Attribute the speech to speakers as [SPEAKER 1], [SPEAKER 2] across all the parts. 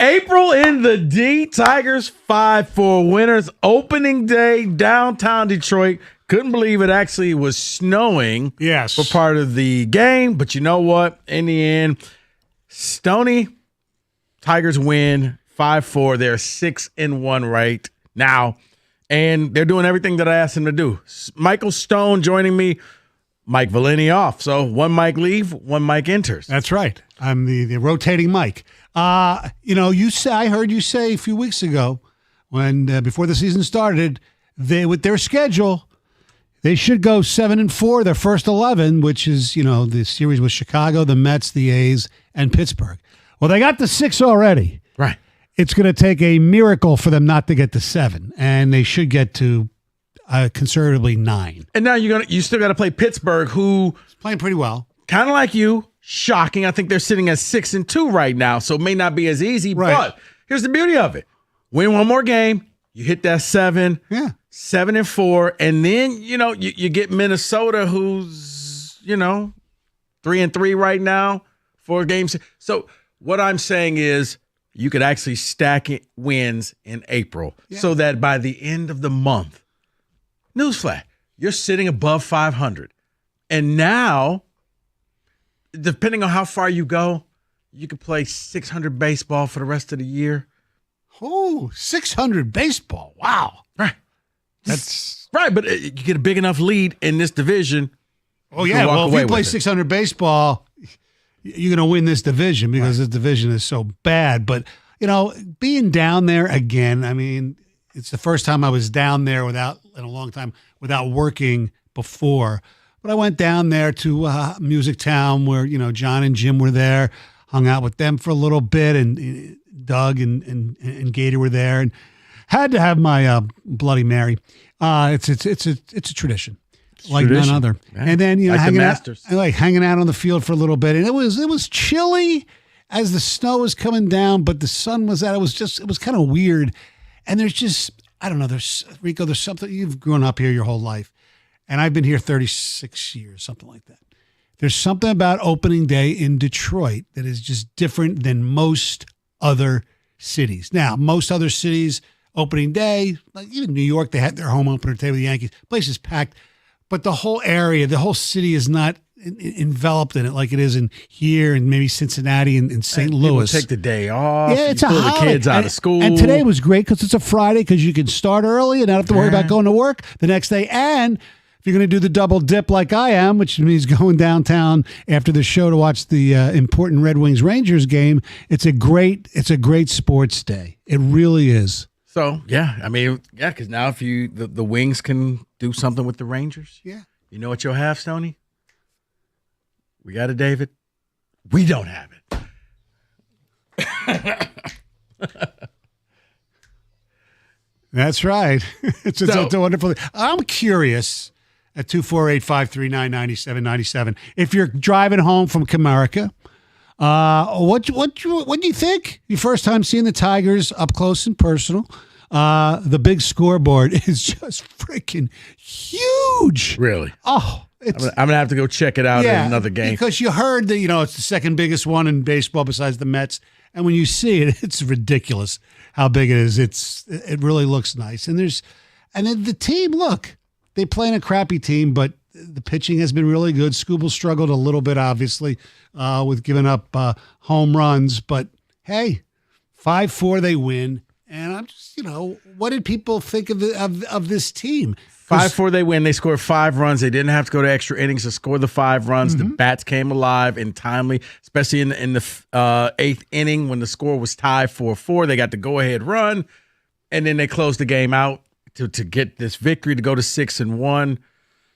[SPEAKER 1] April in the D. Tigers 5-4 winners. Opening day, downtown Detroit. Couldn't believe it actually was snowing for part of the game. But you know what? In the end, Stoney, Tigers win 5-4. They're 6-1 right now. And they're doing everything that I asked them to do. Michael Stone joining me. Mike Valeni off. So one Mike leave, one Mike enters.
[SPEAKER 2] That's right. I'm the rotating Mike. I heard you say a few weeks ago when before the season started, with their schedule, they should go 7-4, their first 11, which is, the series with Chicago, the Mets, the A's, and Pittsburgh. Well, they got to 6 already.
[SPEAKER 1] Right.
[SPEAKER 2] It's going to take a miracle for them not to get to 7, and they should get to conservatively 9.
[SPEAKER 1] And now you still got to play Pittsburgh, who
[SPEAKER 2] is playing pretty well.
[SPEAKER 1] Kind of like you, shocking. I think they're sitting at 6-2 right now, so it may not be as easy. Right. But here's the beauty of it: win one more game, you hit that 7, 7-4, and then you get Minnesota, who's 3-3 right now, 4 games. So what I'm saying is, you could actually stack wins in April, so that by the end of the month. Newsflash, you're sitting above 500. And now, depending on how far you go, you could play 600 baseball for the rest of the year.
[SPEAKER 2] Oh, 600 baseball. Wow.
[SPEAKER 1] Right. That's right, but you get a big enough lead in this division.
[SPEAKER 2] Oh, yeah. Well, if you play 600 baseball, you're going to win this division because this division is so bad. But, being down there again, I mean, it's the first time I was down there in a long time without working before. But I went down there to Music Town where, John and Jim were there, hung out with them for a little bit, and Doug and Gator were there, and had to have my Bloody Mary. It's a tradition. Like none other. Yeah. And then, hanging out on the field for a little bit. And it was chilly as the snow was coming down, but the sun was out. It was kind of weird. And there's Rico, there's something, you've grown up here your whole life, and I've been here 36 years, something like that. There's something about opening day in Detroit that is just different than most other cities. Now, most other cities, opening day, like even New York, they had their home opener today with the Yankees. Place is packed, but the whole area, the whole city is not enveloped in it like it is in here and maybe Cincinnati and St. Louis.
[SPEAKER 1] Take the day off.
[SPEAKER 2] Yeah, it's a holiday.
[SPEAKER 1] Pull the kids out of school.
[SPEAKER 2] And today was great because it's a Friday because you can start early and not have to worry about going to work the next day. And if you're going to do the double dip like I am, which means going downtown after the show to watch the important Red Wings Rangers game, it's a great sports day. It really is.
[SPEAKER 1] So, because now if the Wings can do something with the Rangers, you know what you'll have, Stoney? We got it, David. We don't have it.
[SPEAKER 2] That's right. It's a wonderful thing. I'm curious at 248-539-9797 if you're driving home from Comerica, what do you think? Your first time seeing the Tigers up close and personal. The big scoreboard is just freaking huge.
[SPEAKER 1] Really?
[SPEAKER 2] Oh,
[SPEAKER 1] I'm going to have to go check it out in another game.
[SPEAKER 2] Because you heard that, it's the second biggest one in baseball besides the Mets. And when you see it, it's ridiculous how big it is. It really looks nice. And then the team, look, they play in a crappy team, but the pitching has been really good. Skubal struggled a little bit, obviously, with giving up home runs. But, hey, 5-4, they win. And I'm just, what did people think of this team?
[SPEAKER 1] 5-4, they win. They scored 5 runs. They didn't have to go to extra innings to score the 5 runs. Mm-hmm. The bats came alive and timely, especially in the 8th inning when the score was tied 4-4. They got the go-ahead run, and then they closed the game out to get this victory to go to 6-1.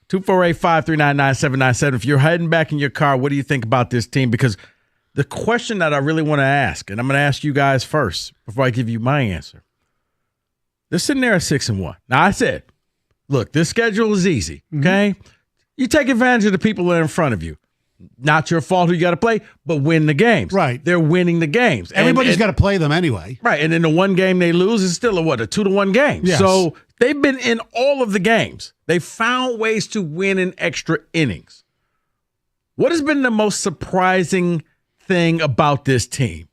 [SPEAKER 1] 248-539-9797. If you're heading back in your car, what do you think about this team? Because the question that I really want to ask, and I'm going to ask you guys first before I give you my answer. They're sitting there at 6-1. Now, I said, look, this schedule is easy, okay? Mm-hmm. You take advantage of the people that are in front of you. Not your fault who you got to play, but win the games.
[SPEAKER 2] Right.
[SPEAKER 1] They're winning the games.
[SPEAKER 2] Everybody's got to play them anyway.
[SPEAKER 1] Right, and then the one game they lose is still a 2-1 game.
[SPEAKER 2] Yes.
[SPEAKER 1] So they've been in all of the games. They found ways to win in extra innings. What has been the most surprising thing about this team?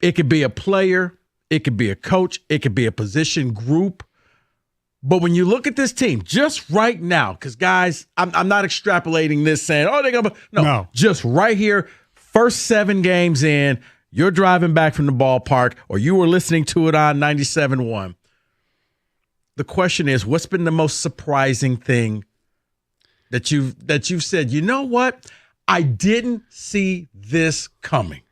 [SPEAKER 1] It could be a player. It could be a coach. It could be a position group. But when you look at this team, just right now, because, guys, I'm not extrapolating this saying, oh, they're going to – no, just right here, first 7 games in, you're driving back from the ballpark or you were listening to it on 97.1. The question is, what's been the most surprising thing that you've said, you know what? I didn't see this coming.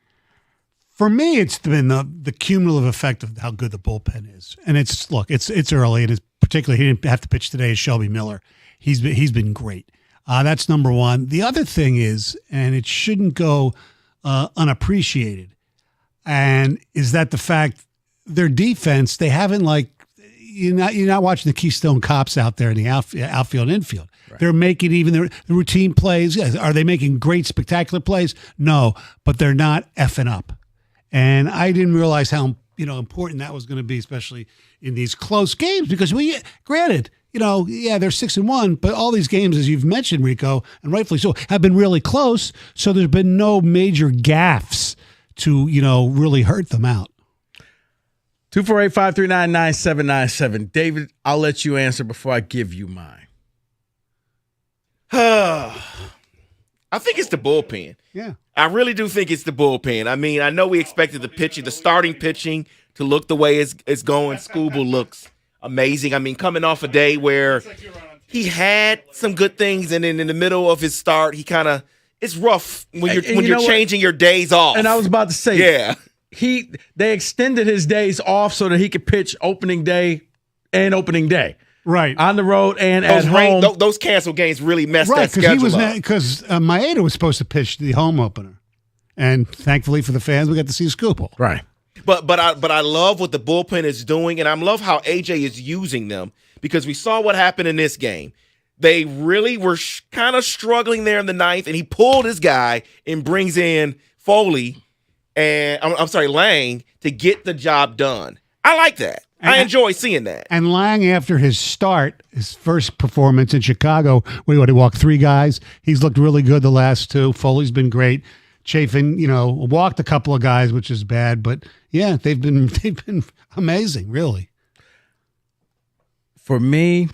[SPEAKER 2] For me, it's been the cumulative effect of how good the bullpen is. And it's early, and it's particularly he didn't have to pitch today as Shelby Miller. He's been great. That's number one. The other thing is, and it shouldn't go unappreciated, and is that the fact their defense, they haven't you're not watching the Keystone Cops out there in the outfield and infield. Right. They're making even the routine plays. Yes. Are they making great, spectacular plays? No, but they're not effing up. And I didn't realize how important that was going to be, especially in these close games. Because granted, they're 6-1, but all these games, as you've mentioned, Rico, and rightfully so, have been really close. So there's been no major gaffes to really hurt them out.
[SPEAKER 1] 248-539-9797. David, I'll let you answer before I give you mine.
[SPEAKER 3] I think it's the bullpen.
[SPEAKER 2] Yeah.
[SPEAKER 3] I really do think it's the bullpen. I mean, I know we expected the starting pitching to look the way it's going. Skubal looks amazing. I mean, coming off a day where he had some good things, and then in the middle of his start, he kind of – it's rough when you're changing your days off.
[SPEAKER 1] And I was about to say –
[SPEAKER 3] yeah.
[SPEAKER 1] They extended his days off so that he could pitch opening day and opening day.
[SPEAKER 2] Right.
[SPEAKER 1] On the road and at home.
[SPEAKER 3] Those canceled games really messed that schedule up.
[SPEAKER 2] Because Maeda was supposed to pitch the home opener. And thankfully for the fans, we got to see Skubal.
[SPEAKER 1] Right.
[SPEAKER 3] But I love what the bullpen is doing, and I love how AJ is using them, because we saw what happened in this game. They really were kind of struggling there in the ninth, and he pulled his guy and brings in Foley and Lang to get the job done. I like that. I enjoy seeing that.
[SPEAKER 2] And Lang, after his first performance in Chicago, where he walked 3 guys, he's looked really good the last 2. Foley's been great. Chafin, walked a couple of guys, which is bad, but yeah, they've been amazing, really.
[SPEAKER 1] For me,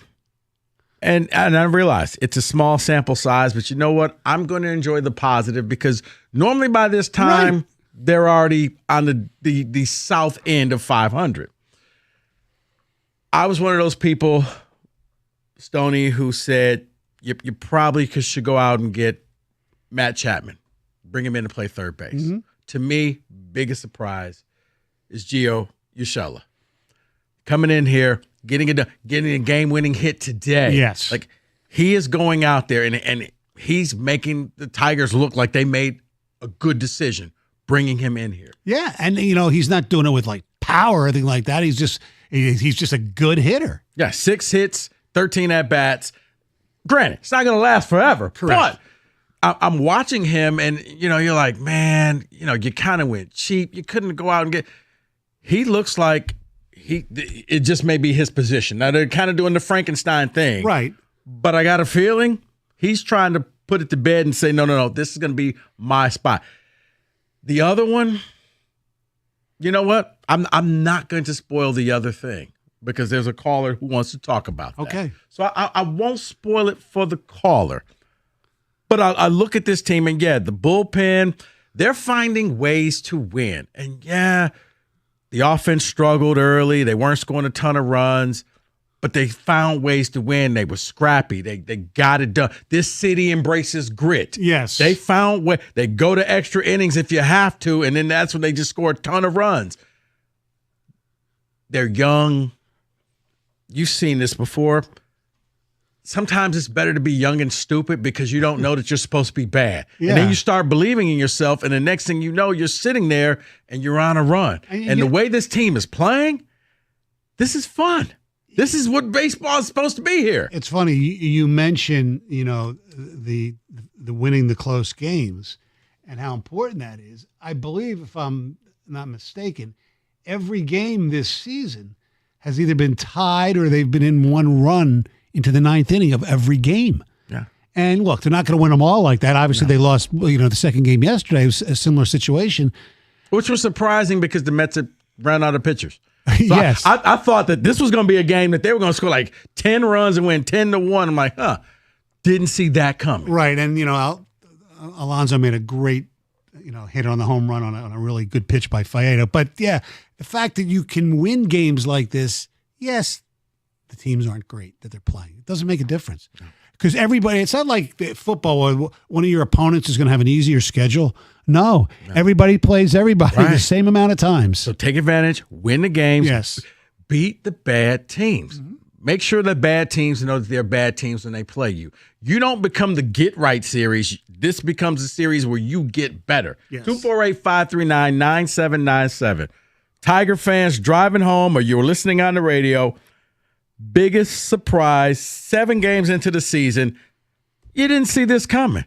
[SPEAKER 1] and I realize it's a small sample size, but you know what? I'm going to enjoy the positive, because normally by this time, they're already on the south end of 500. I was one of those people, Stoney, who said you probably should go out and get Matt Chapman, bring him in to play third base. Mm-hmm. To me, biggest surprise is Gio Urshela coming in here, getting a game-winning hit today.
[SPEAKER 2] Yes,
[SPEAKER 1] he is going out there and he's making the Tigers look like they made a good decision bringing him in here.
[SPEAKER 2] Yeah, and he's not doing it with power or anything like that. He's just a good hitter.
[SPEAKER 1] Yeah, 6 hits, 13 at-bats. Granted, it's not going to last forever.
[SPEAKER 2] Correct.
[SPEAKER 1] But I'm watching him, and, you're like, man, you kind of went cheap. You couldn't go out and get – he looks like it just may be his position. Now, they're kind of doing the Frankenstein thing.
[SPEAKER 2] Right.
[SPEAKER 1] But I got a feeling he's trying to put it to bed and say, no, this is going to be my spot. The other one, you know what? I'm not going to spoil the other thing, because there's a caller who wants to talk about that.
[SPEAKER 2] Okay.
[SPEAKER 1] So I won't spoil it for the caller. But I look at this team, and, the bullpen, they're finding ways to win. And, the offense struggled early. They weren't scoring a ton of runs, but they found ways to win. They were scrappy. They got it done. This city embraces grit.
[SPEAKER 2] Yes.
[SPEAKER 1] They found way. They go to extra innings if you have to, and then that's when they just score a ton of runs. They're young. You've seen this before. Sometimes it's better to be young and stupid, because you don't know that you're supposed to be bad. Yeah. And then you start believing in yourself, and the next thing you know, you're sitting there and you're on a run. And the way this team is playing, this is fun. This is what baseball is supposed to be here.
[SPEAKER 2] It's funny. You mentioned, the winning the close games and how important that is. I believe, if I'm not mistaken, every game this season has either been tied or they've been in one run into the 9th inning of every game.
[SPEAKER 1] Yeah.
[SPEAKER 2] And look, they're not going to win them all like that. Obviously, They lost, the second game yesterday. It was a similar situation.
[SPEAKER 1] Which was surprising because the Mets had ran out of pitchers. So
[SPEAKER 2] yes.
[SPEAKER 1] I thought that this was going to be a game that they were going to score like 10 runs and win 10-1. I'm like, didn't see that coming.
[SPEAKER 2] Right. And, Alonso made a great, hit on the home run on a really good pitch by Faedo. But, yeah, the fact that you can win games like this, yes, the teams aren't great that they're playing. It doesn't make a difference. Because everybody, it's not like football where one of your opponents is going to have an easier schedule. No, everybody plays everybody the same amount of times.
[SPEAKER 1] So take advantage, win the games,
[SPEAKER 2] yes.
[SPEAKER 1] Beat the bad teams. Mm-hmm. Make sure the bad teams know that they're bad teams when they play you. You don't become the get right series. This becomes a series where you get better.
[SPEAKER 2] Yes.
[SPEAKER 1] 248-539-9797. Tiger fans driving home or you're listening on the radio, biggest surprise, 7 games into the season, you didn't see this coming.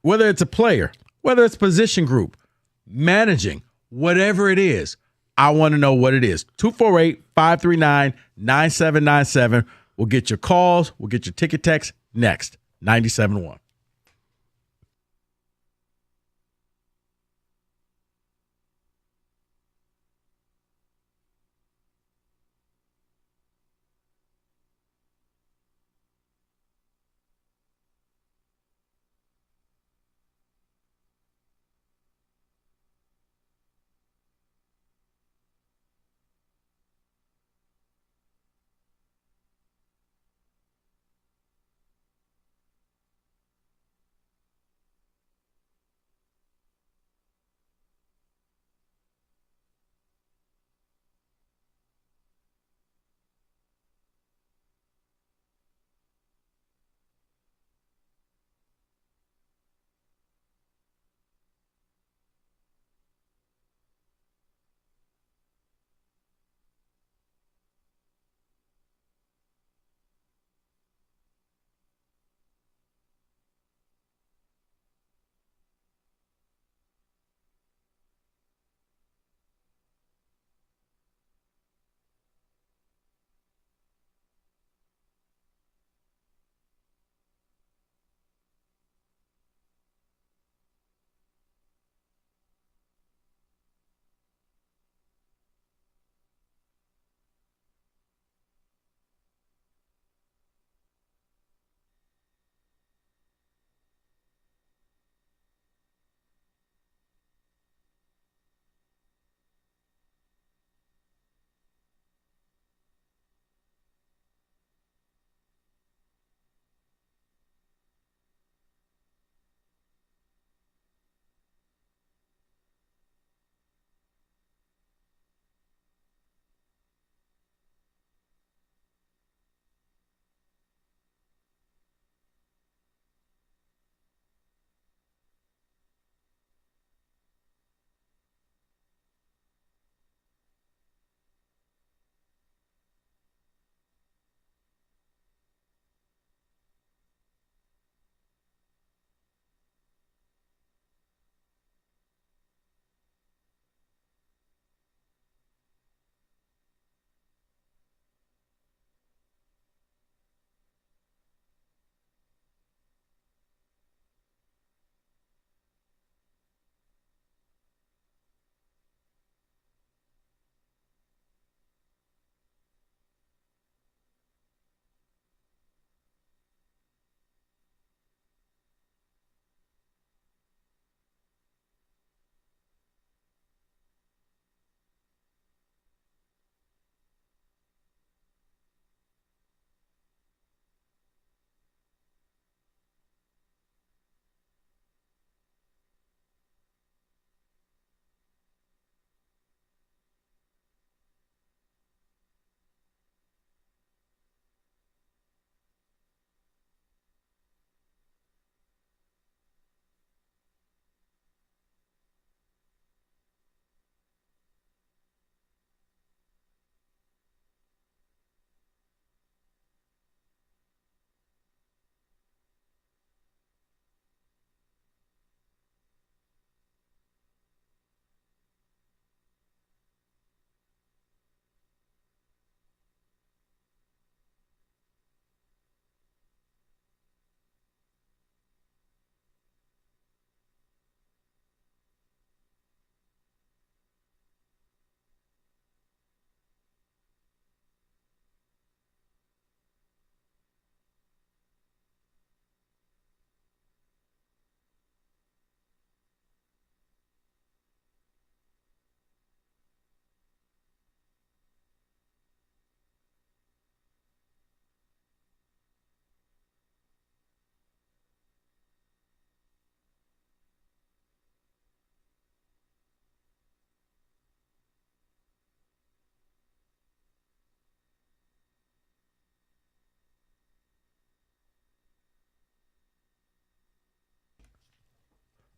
[SPEAKER 1] Whether it's a player, whether it's position group, managing, whatever it is, I want to know what it is. 248-539-9797. We'll get your calls. We'll get your ticket text next. 97.1.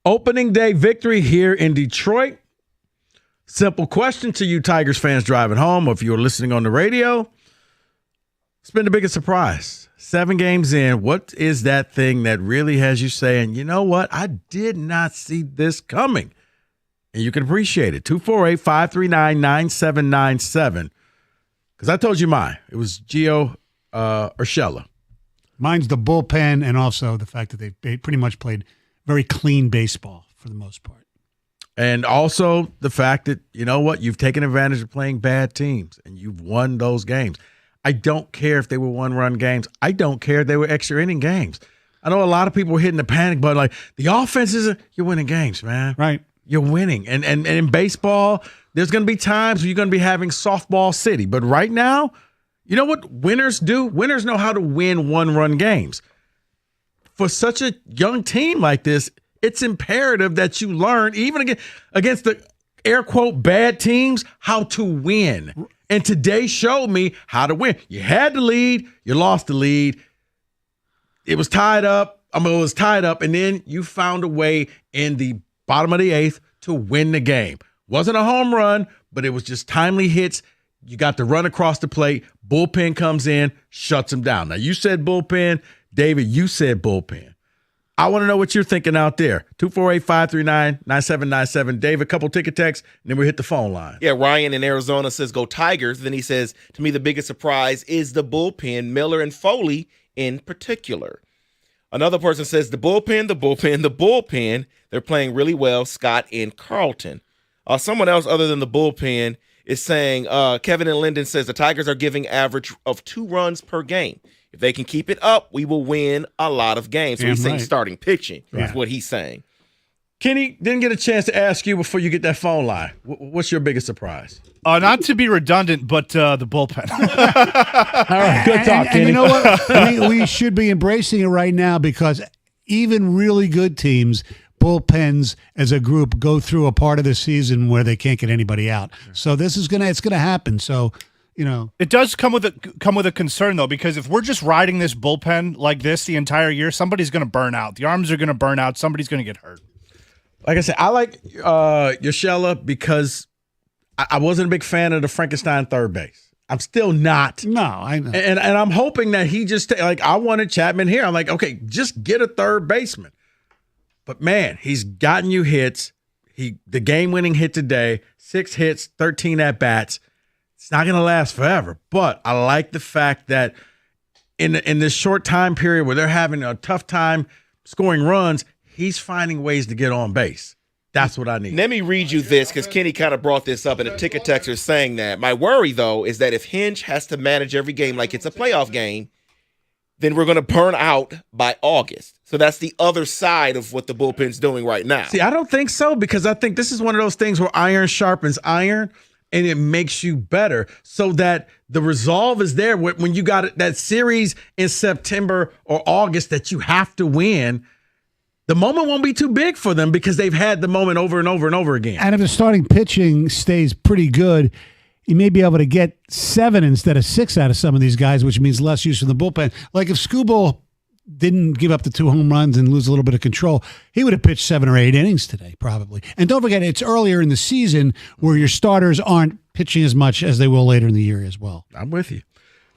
[SPEAKER 1] Opening day victory here in Detroit. Simple question to you Tigers fans driving home, or if you're listening on the radio. It's been the biggest surprise. 7 games in, what is that thing that really has you saying, you know what, I did not see this coming? And you can appreciate it. 248-539-9797. Because I told you mine. It was Gio Urshela.
[SPEAKER 2] Mine's the bullpen, and also the fact that they pretty much played very clean baseball for the most part.
[SPEAKER 1] And also the fact that, you know what, you've taken advantage of playing bad teams, and you've won those games. I don't care if they were one-run games. I don't care if they were extra inning games. I know a lot of people were hitting the panic button, like, the offense isn't – you're winning games, man.
[SPEAKER 2] Right.
[SPEAKER 1] You're winning. And in baseball, there's going to be times where you're going to be having softball city. But right now, you know what winners do? Winners know how to win one-run games. For such a young team like this, it's imperative that you learn, even against the air quote bad teams, how to win. And today showed me how to win. You had the lead, you lost the lead. It was tied up. And then you found a way in the bottom of the 8th to win the game. Wasn't a home run, but it was just timely hits. You got the run across the plate. Bullpen comes in, shuts them down. Now, you said bullpen. David, you said bullpen. I want to know what you're thinking out there. 248-539-9797. Dave, a couple ticket texts, and then we hit the phone line.
[SPEAKER 3] Yeah, Ryan in Arizona says, go Tigers. Then he says, to me, the biggest surprise is the bullpen, Miller and Foley in particular. Another person says, the bullpen. They're playing really well, Scott in Carlton. Someone else other than the bullpen is saying, Kevin in Linden says, the Tigers are giving average of 2 runs per game. If they can keep it up, we will win a lot of games. So he's saying starting pitching is what he's saying.
[SPEAKER 1] Kenny, didn't get a chance to ask you before you get that phone line. What's your biggest surprise?
[SPEAKER 4] Not to be redundant, but the bullpen.
[SPEAKER 1] All right, good talk, Kenny.
[SPEAKER 2] And you know what? we should be embracing it right now, because even really good teams, bullpens as a group, go through a part of the season where they can't get anybody out. So it's gonna happen. So, you know,
[SPEAKER 4] it does come with a concern though, because if we're just riding this bullpen like this the entire year, somebody's going to burn out. The arms are going to burn out. Somebody's going to get hurt.
[SPEAKER 1] Like I said, I like Urshela because I wasn't a big fan of the Frankenstein third base. I'm still not.
[SPEAKER 2] No, I know.
[SPEAKER 1] And I'm hoping that he just I wanted Chapman here. I'm like, okay, just get a third baseman. But man, he's gotten you hits. The game-winning hit today, 6 hits, 13 at-bats. It's not going to last forever, but I like the fact that in this short time period where they're having a tough time scoring runs, he's finding ways to get on base. That's what I need.
[SPEAKER 3] Let me read you this, because Kenny kind of brought this up, and a ticket texter is saying that. My worry, though, is that if Hinch has to manage every game like it's a playoff game, then we're going to burn out by August. So that's the other side of what the bullpen's doing right now.
[SPEAKER 1] See, I don't think so, because I think this is one of those things where iron sharpens iron, and it makes you better, so that the resolve is there when you got that series in September or August that you have to win. The moment won't be too big for them because they've had the moment over and over and over again.
[SPEAKER 2] And if the starting pitching stays pretty good, you may be able to get 7 instead of 6 out of some of these guys, which means less use from the bullpen. Like if Skubal didn't give up the 2 home runs and lose a little bit of control, he would have pitched 7 or 8 innings today, probably. And don't forget, it's earlier in the season where your starters aren't pitching as much as they will later in the year as well.
[SPEAKER 1] I'm with you.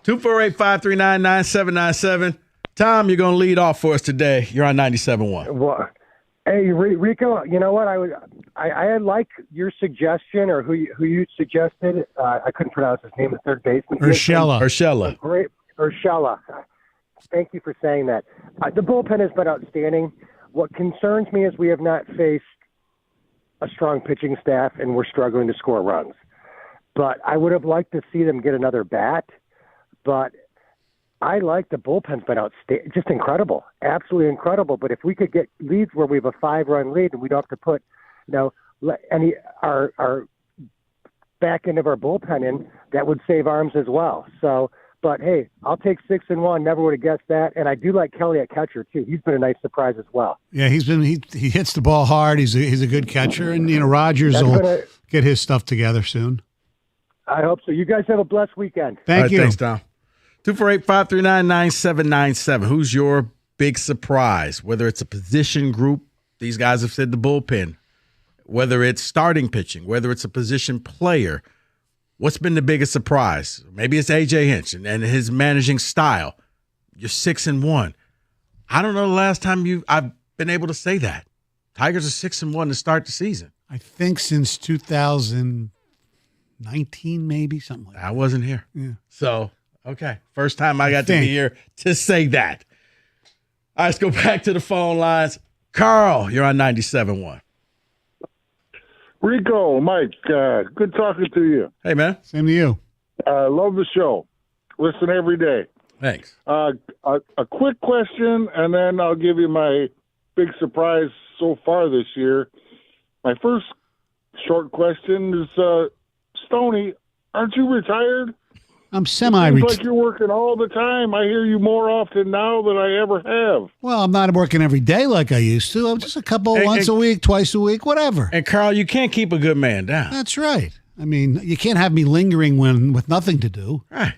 [SPEAKER 1] 248-539-9797. Tom, you're going to lead off for us today. You're on 97.1.
[SPEAKER 5] Well, hey, Rico, you know what? I like your suggestion, or who you suggested. I couldn't pronounce his name, the third baseman.
[SPEAKER 1] Urshela.
[SPEAKER 5] Great, Urshela. Thank you for saying that. The bullpen has been outstanding. What concerns me is we have not faced a strong pitching staff, and we're struggling to score runs. But I would have liked to see them get another bat. But I like the bullpen's been outstanding, just incredible, absolutely incredible. But if we could get leads where we have a 5-run lead and we don't have to put, our back end of our bullpen in, that would save arms as well. So, but hey, I'll take 6-1. Never would have guessed that. And I do like Kelly at catcher too. He's been a nice surprise as well.
[SPEAKER 2] Yeah, he hits the ball hard. He's a good catcher, and Rogers will get his stuff together soon.
[SPEAKER 5] I hope so. You guys have a blessed weekend.
[SPEAKER 2] Thank you.
[SPEAKER 1] Thanks, Tom. 248-539-9797. Who's your big surprise? Whether it's a position group, these guys have said the bullpen, whether it's starting pitching, whether it's a position player. What's been the biggest surprise? Maybe it's A.J. Hinch and his managing style. You're 6-1. I don't know the last time I've been able to say that. Tigers are 6-1 to start the season.
[SPEAKER 2] I think since 2019, maybe something like that.
[SPEAKER 1] I wasn't here.
[SPEAKER 2] Yeah.
[SPEAKER 1] So, okay. First time I got to be here to say that. All right, let's go back to the phone lines. Carl, you're on 97.1.
[SPEAKER 6] Rico, Mike, good talking to you.
[SPEAKER 1] Hey, man.
[SPEAKER 2] Same to you.
[SPEAKER 6] Love the show. Listen every day.
[SPEAKER 1] Thanks.
[SPEAKER 6] A quick question, and then I'll give you my big surprise so far this year. My first short question is, Stoney, aren't you retired?
[SPEAKER 2] I'm semi-retired.
[SPEAKER 6] Seems like you're working all the time. I hear you more often now than I ever have.
[SPEAKER 2] Well, I'm not working every day like I used to. I'm just a couple once a week, twice a week, whatever.
[SPEAKER 1] And, Carl, you can't keep a good man down.
[SPEAKER 2] That's right. I mean, you can't have me lingering with nothing to do.
[SPEAKER 1] Right.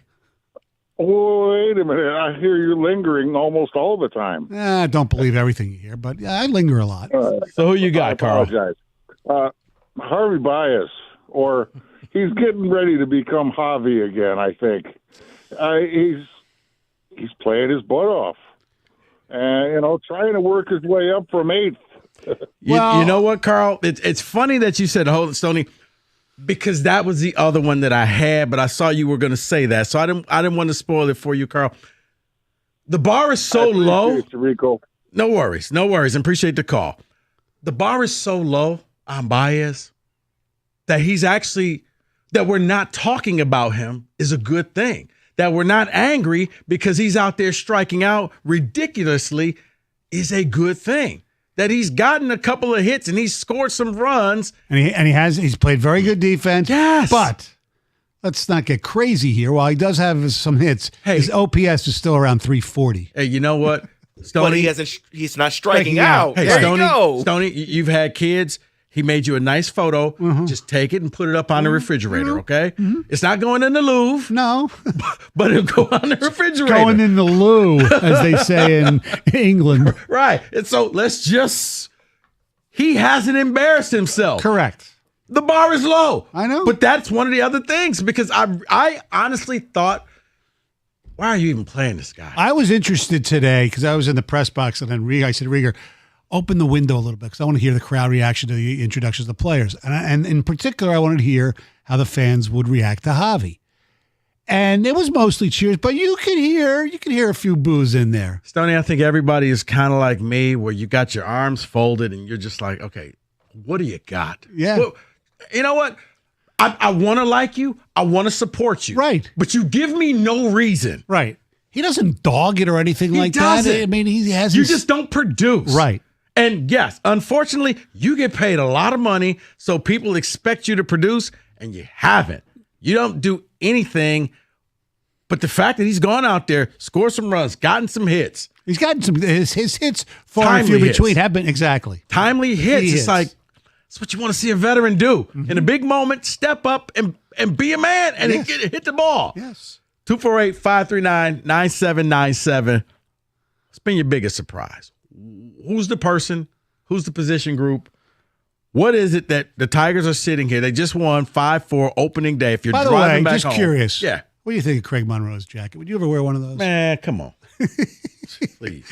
[SPEAKER 6] Oh, wait a minute. I hear you lingering almost all the time.
[SPEAKER 2] I don't believe everything you hear, but I linger a lot.
[SPEAKER 1] So who you got, Carl?
[SPEAKER 6] I apologize. Harvey Bias, or he's getting ready to become Javi again, I think. He's playing his butt off. And, trying to work his way up from 8th.
[SPEAKER 1] You know what, Carl? It's funny that you said, hold it, Stoney, because that was the other one that I had, but I saw you were going to say that. So I didn't want to spoil it for you, Carl. The bar is so low.
[SPEAKER 6] Rico.
[SPEAKER 1] No worries. Appreciate the call. The bar is so low on Baez that that we're not talking about him is a good thing. That we're not angry because he's out there striking out ridiculously is a good thing. That he's gotten a couple of hits and he's scored some runs.
[SPEAKER 2] And he's played very good defense.
[SPEAKER 1] Yes.
[SPEAKER 2] But let's not get crazy here. While he does have some hits, his OPS is still around 340.
[SPEAKER 1] Hey, you know what? Stoney,
[SPEAKER 3] but he's not striking out.
[SPEAKER 1] Hey,
[SPEAKER 3] there
[SPEAKER 1] Stoney,
[SPEAKER 3] you go.
[SPEAKER 1] Stoney, you've had kids. He made you a nice photo. Just take it and put it up on the refrigerator, okay? It's not going in the Louvre.
[SPEAKER 2] No.
[SPEAKER 1] But it'll go on the refrigerator.
[SPEAKER 2] Going in the loo, as they say in England.
[SPEAKER 1] Right. And so he hasn't embarrassed himself.
[SPEAKER 2] Correct.
[SPEAKER 1] The bar is low.
[SPEAKER 2] I know.
[SPEAKER 1] But that's one of the other things because I honestly thought, why are you even playing this guy?
[SPEAKER 2] I was interested today because I was in the press box and then I said, Rieger, open the window a little bit because I want to hear the crowd reaction to the introductions of the players. And in particular, I wanted to hear how the fans would react to Javi. And it was mostly cheers, but you could hear a few boos in there.
[SPEAKER 1] Stoney, I think everybody is kind of like me where you got your arms folded and you're just like, okay, what do you got?
[SPEAKER 2] Yeah.
[SPEAKER 1] Well, you know what? I want to like you. I want to support you.
[SPEAKER 2] Right.
[SPEAKER 1] But you give me no reason.
[SPEAKER 2] Right. He doesn't dog it or anything like
[SPEAKER 1] doesn't.
[SPEAKER 2] that. I mean, he has.
[SPEAKER 1] You just don't produce.
[SPEAKER 2] Right.
[SPEAKER 1] And yes, unfortunately, you get paid a lot of money, so people expect you to produce, and you haven't. You don't do anything. But the fact that he's gone out there, scored some runs, gotten some hits.
[SPEAKER 2] He's gotten some his hits far and few between have been exactly
[SPEAKER 1] timely hits. It's like that's what you want to see a veteran do in a big moment. Step up and be a man and hit the ball.
[SPEAKER 2] Yes.
[SPEAKER 1] 248-539-9797. What's been your biggest surprise? Who's the person? Who's the position group? What is it that the Tigers are sitting here? They just won 5-4 opening day. If you're driving back home.
[SPEAKER 2] Just curious.
[SPEAKER 1] Yeah.
[SPEAKER 2] What do you think of Craig Monroe's jacket? Would you ever wear one of those?
[SPEAKER 1] Man, come on. Please.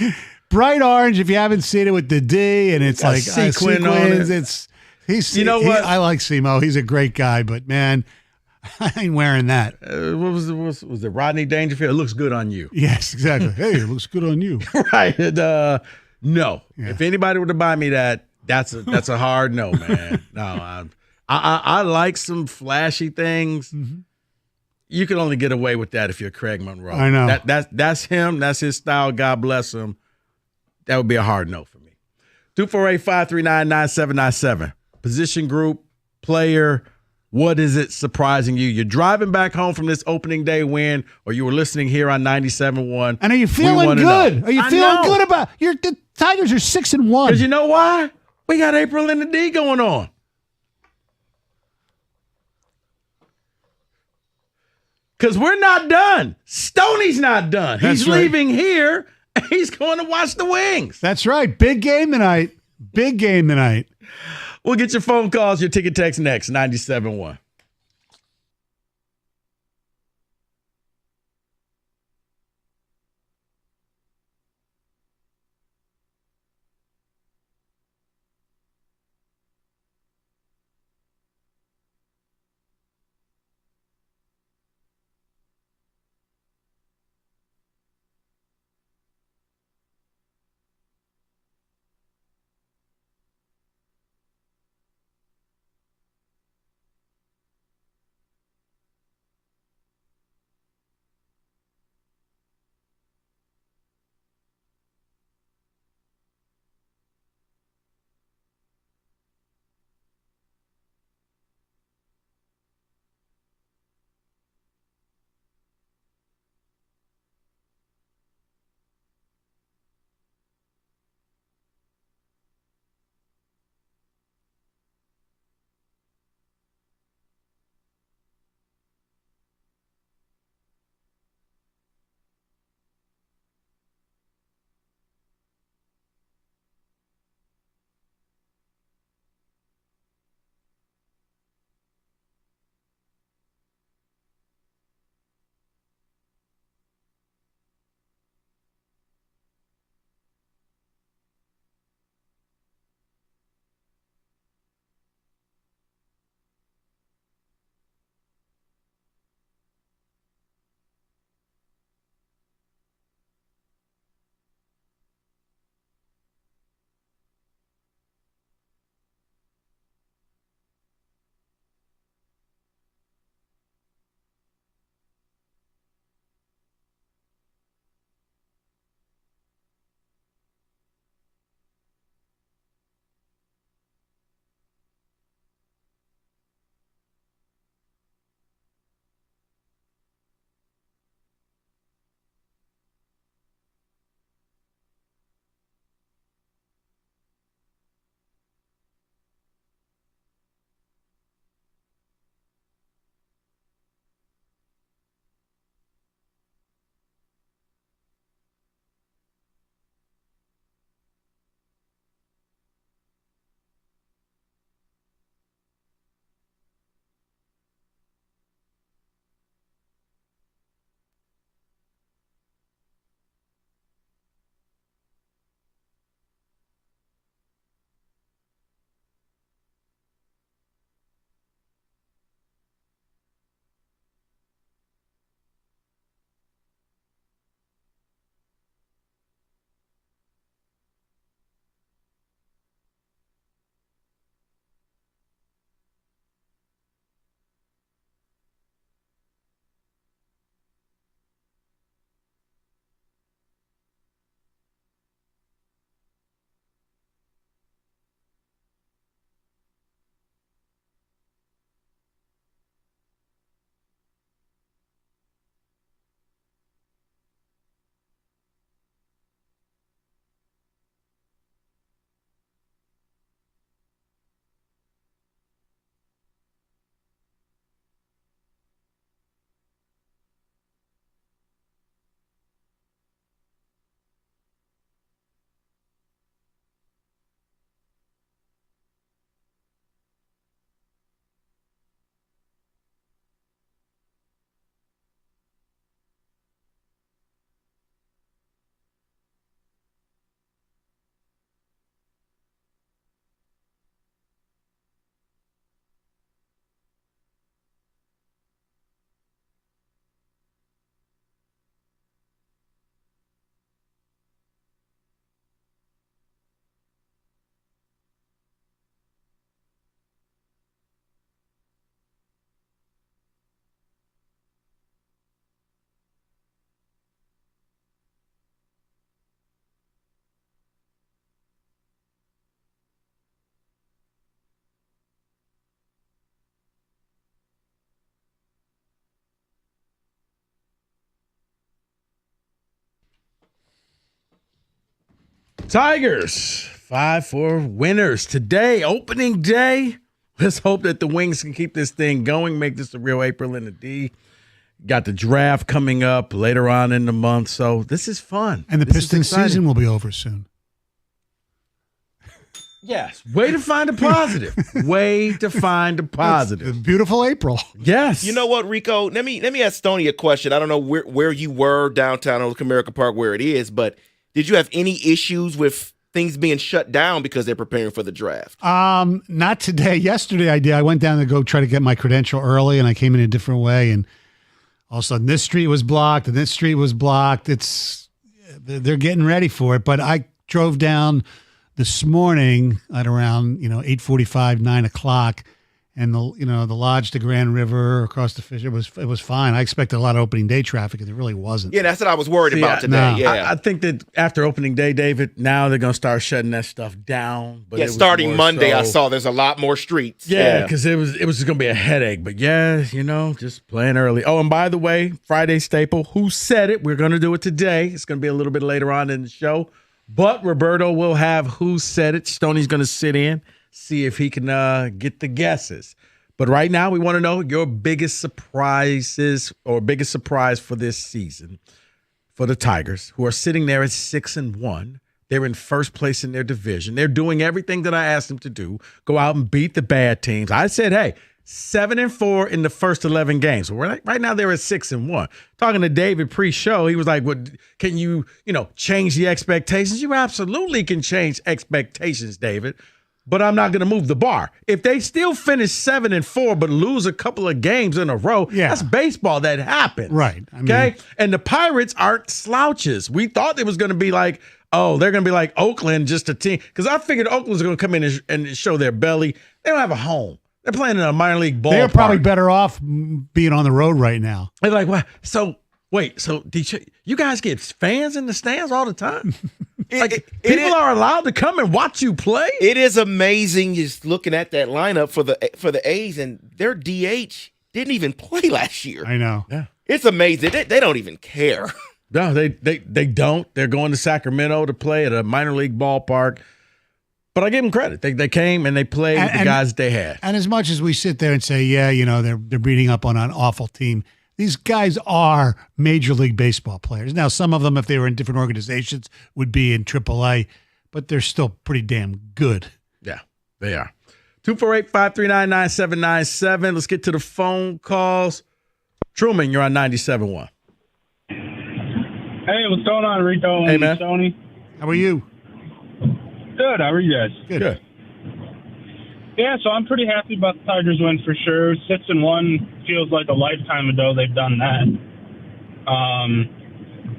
[SPEAKER 2] Bright orange, if you haven't seen it with the D, and it's like
[SPEAKER 1] sequin on it.
[SPEAKER 2] You know what? I like Simo. He's a great guy, but man, I ain't wearing that.
[SPEAKER 1] What was it Rodney Dangerfield? It looks good on you.
[SPEAKER 2] Yes, exactly. Hey, it looks good on you.
[SPEAKER 1] Right. No. Yeah. If anybody were to buy me that, that's a hard no, man. No, I like some flashy things. Mm-hmm. You can only get away with that if you're Craig Monroe.
[SPEAKER 2] I know.
[SPEAKER 1] That's him. That's his style. God bless him. That would be a hard no for me. 248-539-9797. Position group, player, what is it surprising you? You're driving back home from this opening day win, or you were listening here on 97.1.
[SPEAKER 2] And are you feeling good? Are you feeling good about the Tigers are 6-1?
[SPEAKER 1] Because you know why? We got April and the D going on. Because we're not done. Stoney's not done. He's leaving here, and he's going to watch the Wings.
[SPEAKER 2] That's right. Big game tonight. Big game tonight.
[SPEAKER 1] We'll get your phone calls, your ticket text next, 97.1. Tigers, 5-4 winners today, opening day. Let's hope that the Wings can keep this thing going, make this a real April in the D. Got the draft coming up later on in the month, so this is fun.
[SPEAKER 2] And the Pistons season will be over soon.
[SPEAKER 1] Yes. Way to find a positive. Way to find a positive.
[SPEAKER 2] It's a beautiful April.
[SPEAKER 1] Yes.
[SPEAKER 3] You know what, Rico? Let me ask Stoney a question. I don't know where you were downtown on Comerica Park, where it is, but did you have any issues with things being shut down because they're preparing for the draft?
[SPEAKER 2] Not today. Yesterday I did. I went down to go try to get my credential early, and I came in a different way, and all of a sudden this street was blocked and this street was blocked. They're getting ready for it. But I drove down this morning at around 8:45, 9 o'clock, and the lodge to Grand River across the fish. It was fine. I expected a lot of opening day traffic, and it really wasn't.
[SPEAKER 3] Yeah, that's what I was worried about today.
[SPEAKER 2] No.
[SPEAKER 3] Yeah,
[SPEAKER 1] I think that after opening day, David, now they're gonna start shutting that stuff down. But
[SPEAKER 3] starting Monday, I saw there's a lot more streets.
[SPEAKER 1] Yeah, because it was just gonna be a headache. But yeah, just playing early. Oh, and by the way, Friday staple. Who said it? We're gonna do it today. It's gonna be a little bit later on in the show. But Roberto will have Who Said It. Stoney's going to sit in, see if he can get the guesses. But right now, we want to know your biggest surprises or biggest surprise for this season for the Tigers, who are sitting there at 6-1. They're in first place in their division. They're doing everything that I asked them to do. Go out and beat the bad teams. I said, hey, 7-4 in the first 11 games. So right now they're at 6-1. Talking to David pre-show, he was like, "Well, can you change the expectations?" You absolutely can change expectations, David. But I'm not going to move the bar. If they still finish 7-4 but lose a couple of games in a row, that's baseball. That happens.
[SPEAKER 2] Right.
[SPEAKER 1] Okay? And the Pirates aren't slouches. We thought it was going to be like, oh, they're going to be like Oakland, just a team. Because I figured Oakland's going to come in and show their belly. They don't have a home. They're playing in a minor league ballpark.
[SPEAKER 2] They're probably better off being on the road right now.
[SPEAKER 1] They're like, well, so you guys get fans in the stands all the time? People are allowed to come and watch you play?
[SPEAKER 3] It is amazing just looking at that lineup for the A's, and their DH didn't even play last year.
[SPEAKER 2] I know.
[SPEAKER 1] Yeah.
[SPEAKER 3] It's amazing. They don't even care.
[SPEAKER 1] No, they don't. They're going to Sacramento to play at a minor league ballpark. But I give them credit. They came and they played with the guys they had.
[SPEAKER 2] And as much as we sit there and say, they're beating up on an awful team, these guys are Major League Baseball players. Now, some of them, if they were in different organizations, would be in AAA, but they're still pretty damn good.
[SPEAKER 1] Yeah, they are. 248-539-9797. Let's get to the phone calls. Truman, you're on 97.1.
[SPEAKER 7] Hey, what's going on, Rico
[SPEAKER 1] and man.
[SPEAKER 7] Tony?
[SPEAKER 2] How are you?
[SPEAKER 7] Good. How are you guys?
[SPEAKER 1] Good.
[SPEAKER 7] Yeah, so I'm pretty happy about the Tigers win for sure. 6-1 feels like a lifetime ago they've done that.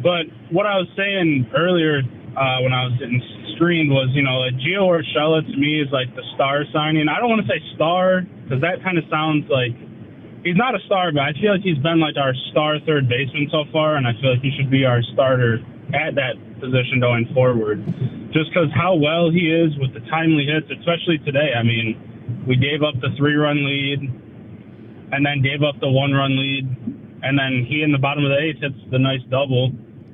[SPEAKER 7] But what I was saying earlier when I was getting screened was, like Gio Urshela to me is like the star signing. I don't want to say star because that kind of sounds like he's not a star, but I feel like he's been like our star third baseman so far, and I feel like he should be our starter at that position going forward. Just because how well he is with the timely hits, especially today. I mean, we gave up the 3-run lead and then gave up the 1-run lead, and then he in the bottom of the eighth hits the nice double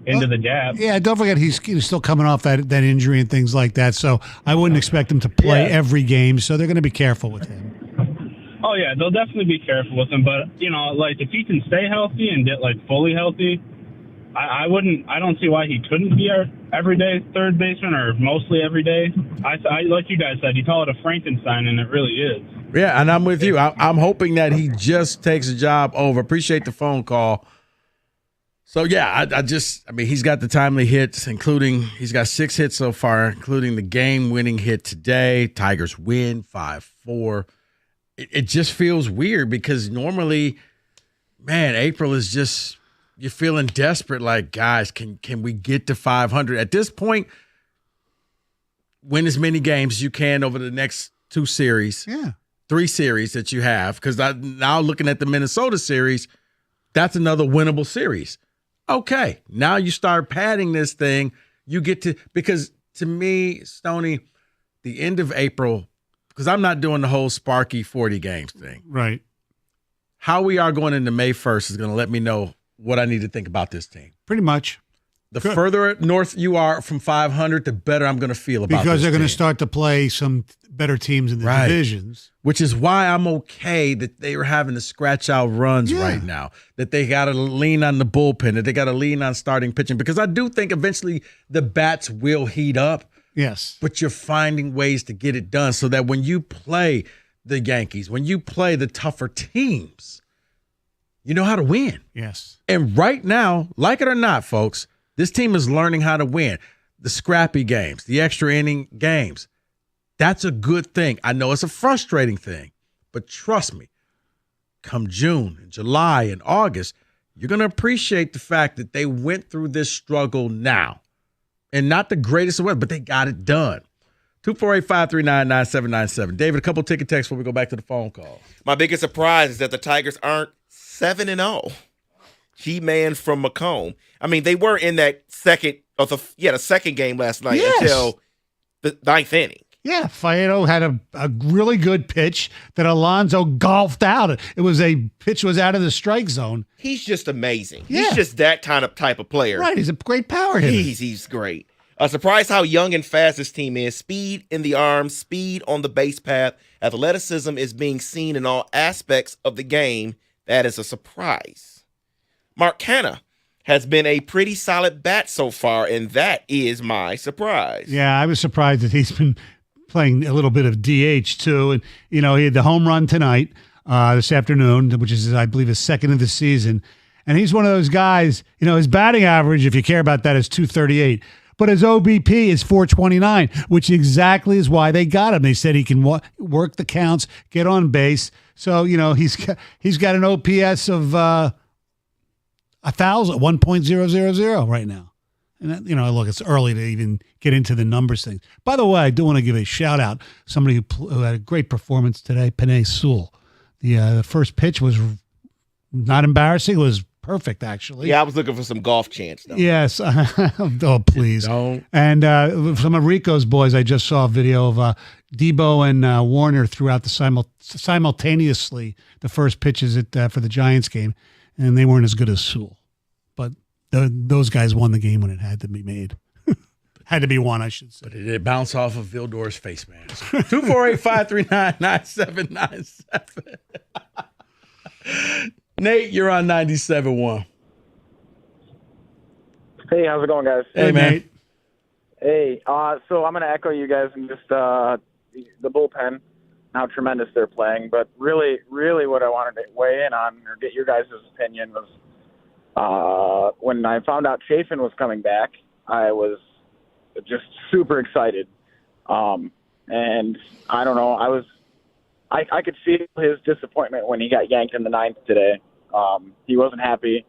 [SPEAKER 7] into the gap.
[SPEAKER 2] Yeah, don't forget he's still coming off that injury and things like that, so I wouldn't expect him to play every game, so they're going to be careful with him.
[SPEAKER 7] Oh, yeah, they'll definitely be careful with him, but, like if he can stay healthy and get, like, fully healthy, I don't see why he couldn't be our everyday third baseman or mostly every day. I like you guys said, you call it a Frankenstein, and it really is.
[SPEAKER 1] Yeah, and I'm with you. I'm hoping that he just takes a job over. Appreciate the phone call. So, yeah, I mean, he's got the timely hits, including he's got 6 hits so far, including the game-winning hit today. Tigers win 5-4. It just feels weird because normally, man, April is just – you're feeling desperate, like, guys, can we get to 500? At this point, win as many games as you can over the next 2 series, 3 series that you have. Because now looking at the Minnesota series, that's another winnable series. Okay, now you start padding this thing. You get to – because to me, Stoney, the end of April, because I'm not doing the whole Sparky 40 games thing.
[SPEAKER 2] Right.
[SPEAKER 1] How we are going into May 1st is going to let me know what I need to think about this team.
[SPEAKER 2] Pretty much.
[SPEAKER 1] The further north you are from 500, the better I'm going to feel about this
[SPEAKER 2] because they're going to
[SPEAKER 1] team.
[SPEAKER 2] start to play some better teams in the divisions.
[SPEAKER 1] Which is why I'm okay that they are having to scratch out runs right now, that they got to lean on the bullpen, that they got to lean on starting pitching, because I do think eventually the bats will heat up.
[SPEAKER 2] Yes.
[SPEAKER 1] But you're finding ways to get it done so that when you play the Yankees, when you play the tougher teams, you know how to win.
[SPEAKER 2] Yes.
[SPEAKER 1] And right now, like it or not, folks, this team is learning how to win. The scrappy games, the extra inning games. That's a good thing. I know it's a frustrating thing, but trust me, come June and July and August, you're going to appreciate the fact that they went through this struggle now. And not the greatest of weather, but they got it done. 248-539-9797. David, a couple ticket texts before we go back to the phone call.
[SPEAKER 3] My biggest surprise is that the Tigers aren't 7-0. G-Man from Macomb. I mean, they were in that the second game last night until the ninth inning.
[SPEAKER 2] Yeah, Faedo had a really good pitch that Alonso golfed out. It was a pitch was out of the strike zone.
[SPEAKER 3] He's just amazing.
[SPEAKER 2] Yeah.
[SPEAKER 3] He's just that type of player.
[SPEAKER 2] Right, he's a great power hitter.
[SPEAKER 3] He's great. Surprised how young and fast this team is. Speed in the arms, speed on the base path. Athleticism is being seen in all aspects of the game. That is a surprise. Mark Canha has been a pretty solid bat so far, and that is my surprise.
[SPEAKER 2] Yeah, I was surprised that he's been playing a little bit of DH too. And, he had the home run tonight, this afternoon, which is, I believe, his second of the season. And he's one of those guys, his batting average, if you care about that, is 238. But his OBP is 429, which exactly is why they got him. They said he can work the counts, get on base. So, he's got an OPS of 1.000 right now. And, look, it's early to even get into the numbers things. By the way, I do want to give a shout out somebody who had a great performance today, Panay Sewell. The first pitch was not embarrassing. It was perfect, actually.
[SPEAKER 3] Yeah, I was looking for some golf chants, though.
[SPEAKER 2] Yes. Oh, please.
[SPEAKER 1] Don't.
[SPEAKER 2] And some of Rico's boys, I just saw a video of Debo and Warner throughout the simultaneously the first pitches for the Giants game, and they weren't as good as Sewell. But those guys won the game when it had to be made. Had to be won, I should say.
[SPEAKER 1] But it did bounce off of Vildor's face mask. 248-539-9797. Nate, you're on 97.1.
[SPEAKER 8] Hey, how's it going, guys?
[SPEAKER 1] Hey, man.
[SPEAKER 2] Nate.
[SPEAKER 8] Hey, so I'm going to echo you guys and just the bullpen, how tremendous they're playing. But really, really what I wanted to weigh in on or get your guys' opinion was when I found out Chafin was coming back, I was just super excited. And I don't know, I could feel his disappointment when he got yanked in the ninth today. He wasn't happy,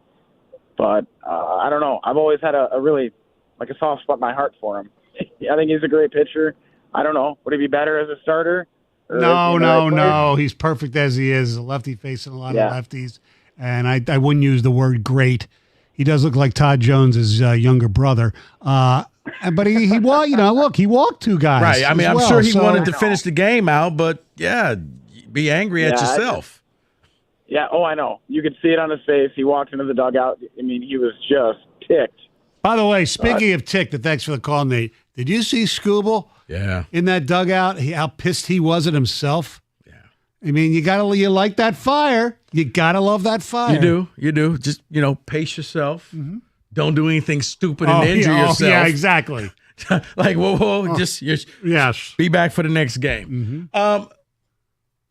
[SPEAKER 8] but I don't know. I've always had a really a soft spot in my heart for him. I think he's a great pitcher. I don't know. Would he be better as a starter?
[SPEAKER 2] No. He's perfect as he is. A lefty facing a lot of lefties, and I wouldn't use the word great. He does look like Todd Jones's younger brother. But he walked. Look, he walked two guys.
[SPEAKER 1] Right. I mean, I'm sure he wanted to finish the game out, but be angry at yourself.
[SPEAKER 8] Oh, I know. You could see it on his face. He walked into the dugout. I mean, he was just ticked.
[SPEAKER 2] By the way, speaking of ticked, thanks for the call, Nate. Did you see Scooble?
[SPEAKER 1] Yeah.
[SPEAKER 2] In that dugout, how pissed he was at himself.
[SPEAKER 1] Yeah.
[SPEAKER 2] I mean, you like that fire. You gotta love that fire.
[SPEAKER 1] You do. Just pace yourself. Mm-hmm. Don't do anything stupid and injure yourself.
[SPEAKER 2] Yeah, exactly.
[SPEAKER 1] Like whoa, just
[SPEAKER 2] yes.
[SPEAKER 1] Be back for the next game.
[SPEAKER 2] Mm-hmm.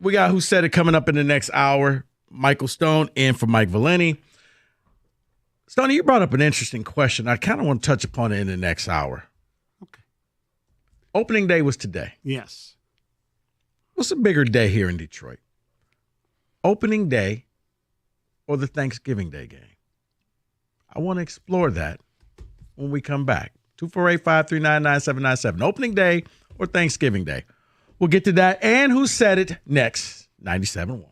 [SPEAKER 1] We got Who Said It coming up in the next hour. Michael Stone in for Mike Valeni. Stoney, you brought up an interesting question. I kind of want to touch upon it in the next hour.
[SPEAKER 2] Okay.
[SPEAKER 1] Opening day was today.
[SPEAKER 2] Yes.
[SPEAKER 1] What's a bigger day here in Detroit? Opening day or the Thanksgiving Day game? I want to explore that when we come back. 248-539-9797. Opening day or Thanksgiving Day? We'll get to that and Who Said It next. 97.1.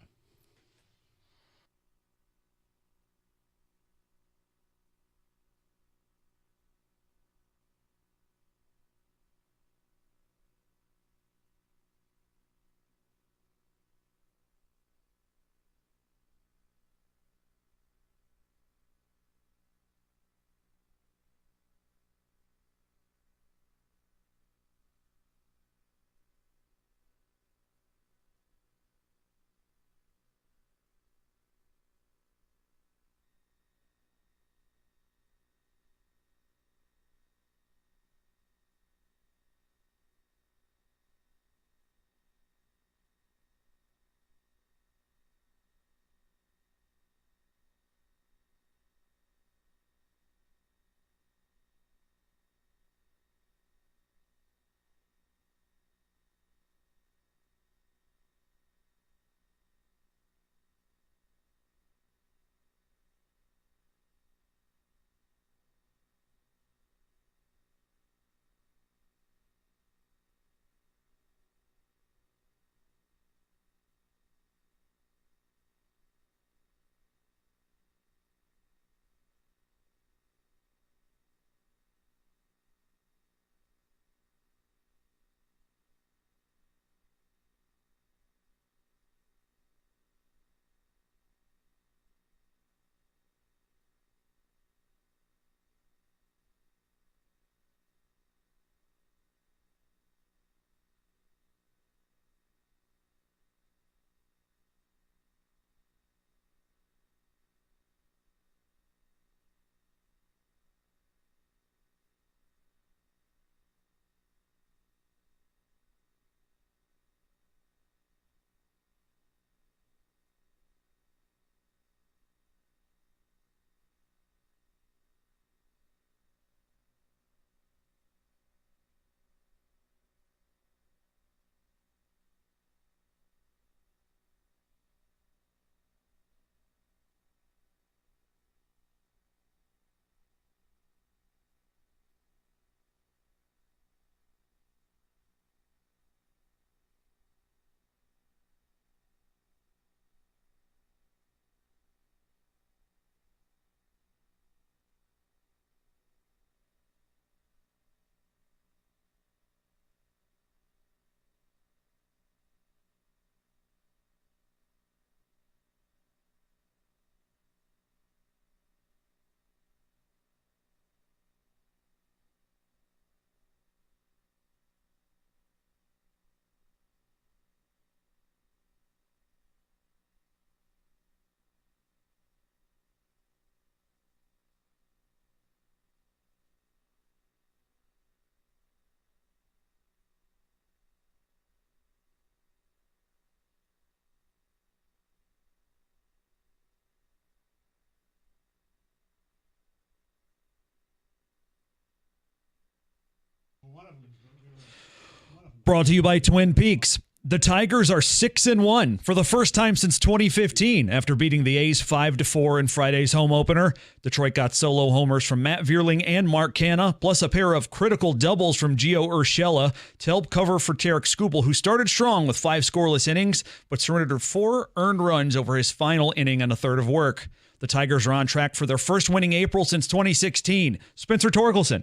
[SPEAKER 9] Brought to you by Twin Peaks. The Tigers are 6-1 for the first time since 2015 after beating the A's 5-4 in Friday's home opener. Detroit got solo homers from Matt Vierling and Mark Canha, plus a pair of critical doubles from Gio Urshela to help cover for Tarek Skubal, who started strong with 5 scoreless innings, but surrendered 4 earned runs over his final inning and a third of work. The Tigers are on track for their first winning April since 2016. Spencer Torkelson.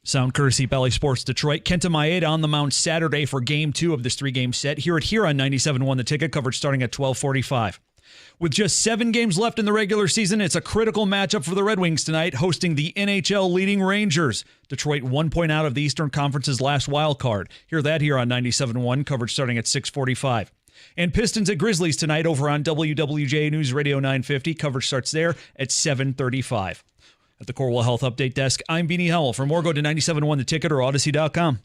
[SPEAKER 9] Sound courtesy Bally Sports Detroit. Kenta Maeda on the mound Saturday for Game 2 of this 3-game set. Here on 97.1 The Ticket, coverage starting at 12:45. With just 7 games left in the regular season, it's a critical matchup for the Red Wings tonight, hosting the NHL leading Rangers. Detroit 1 point out of the Eastern Conference's last wild card. Hear that here on 97.1, coverage starting at 6:45. And Pistons at Grizzlies tonight over on WWJ News Radio 950. Coverage starts there at 7:35. At the Corewell Health Update Desk, I'm Beanie Howell. For more, go to 97.1 The Ticket or Odyssey.com.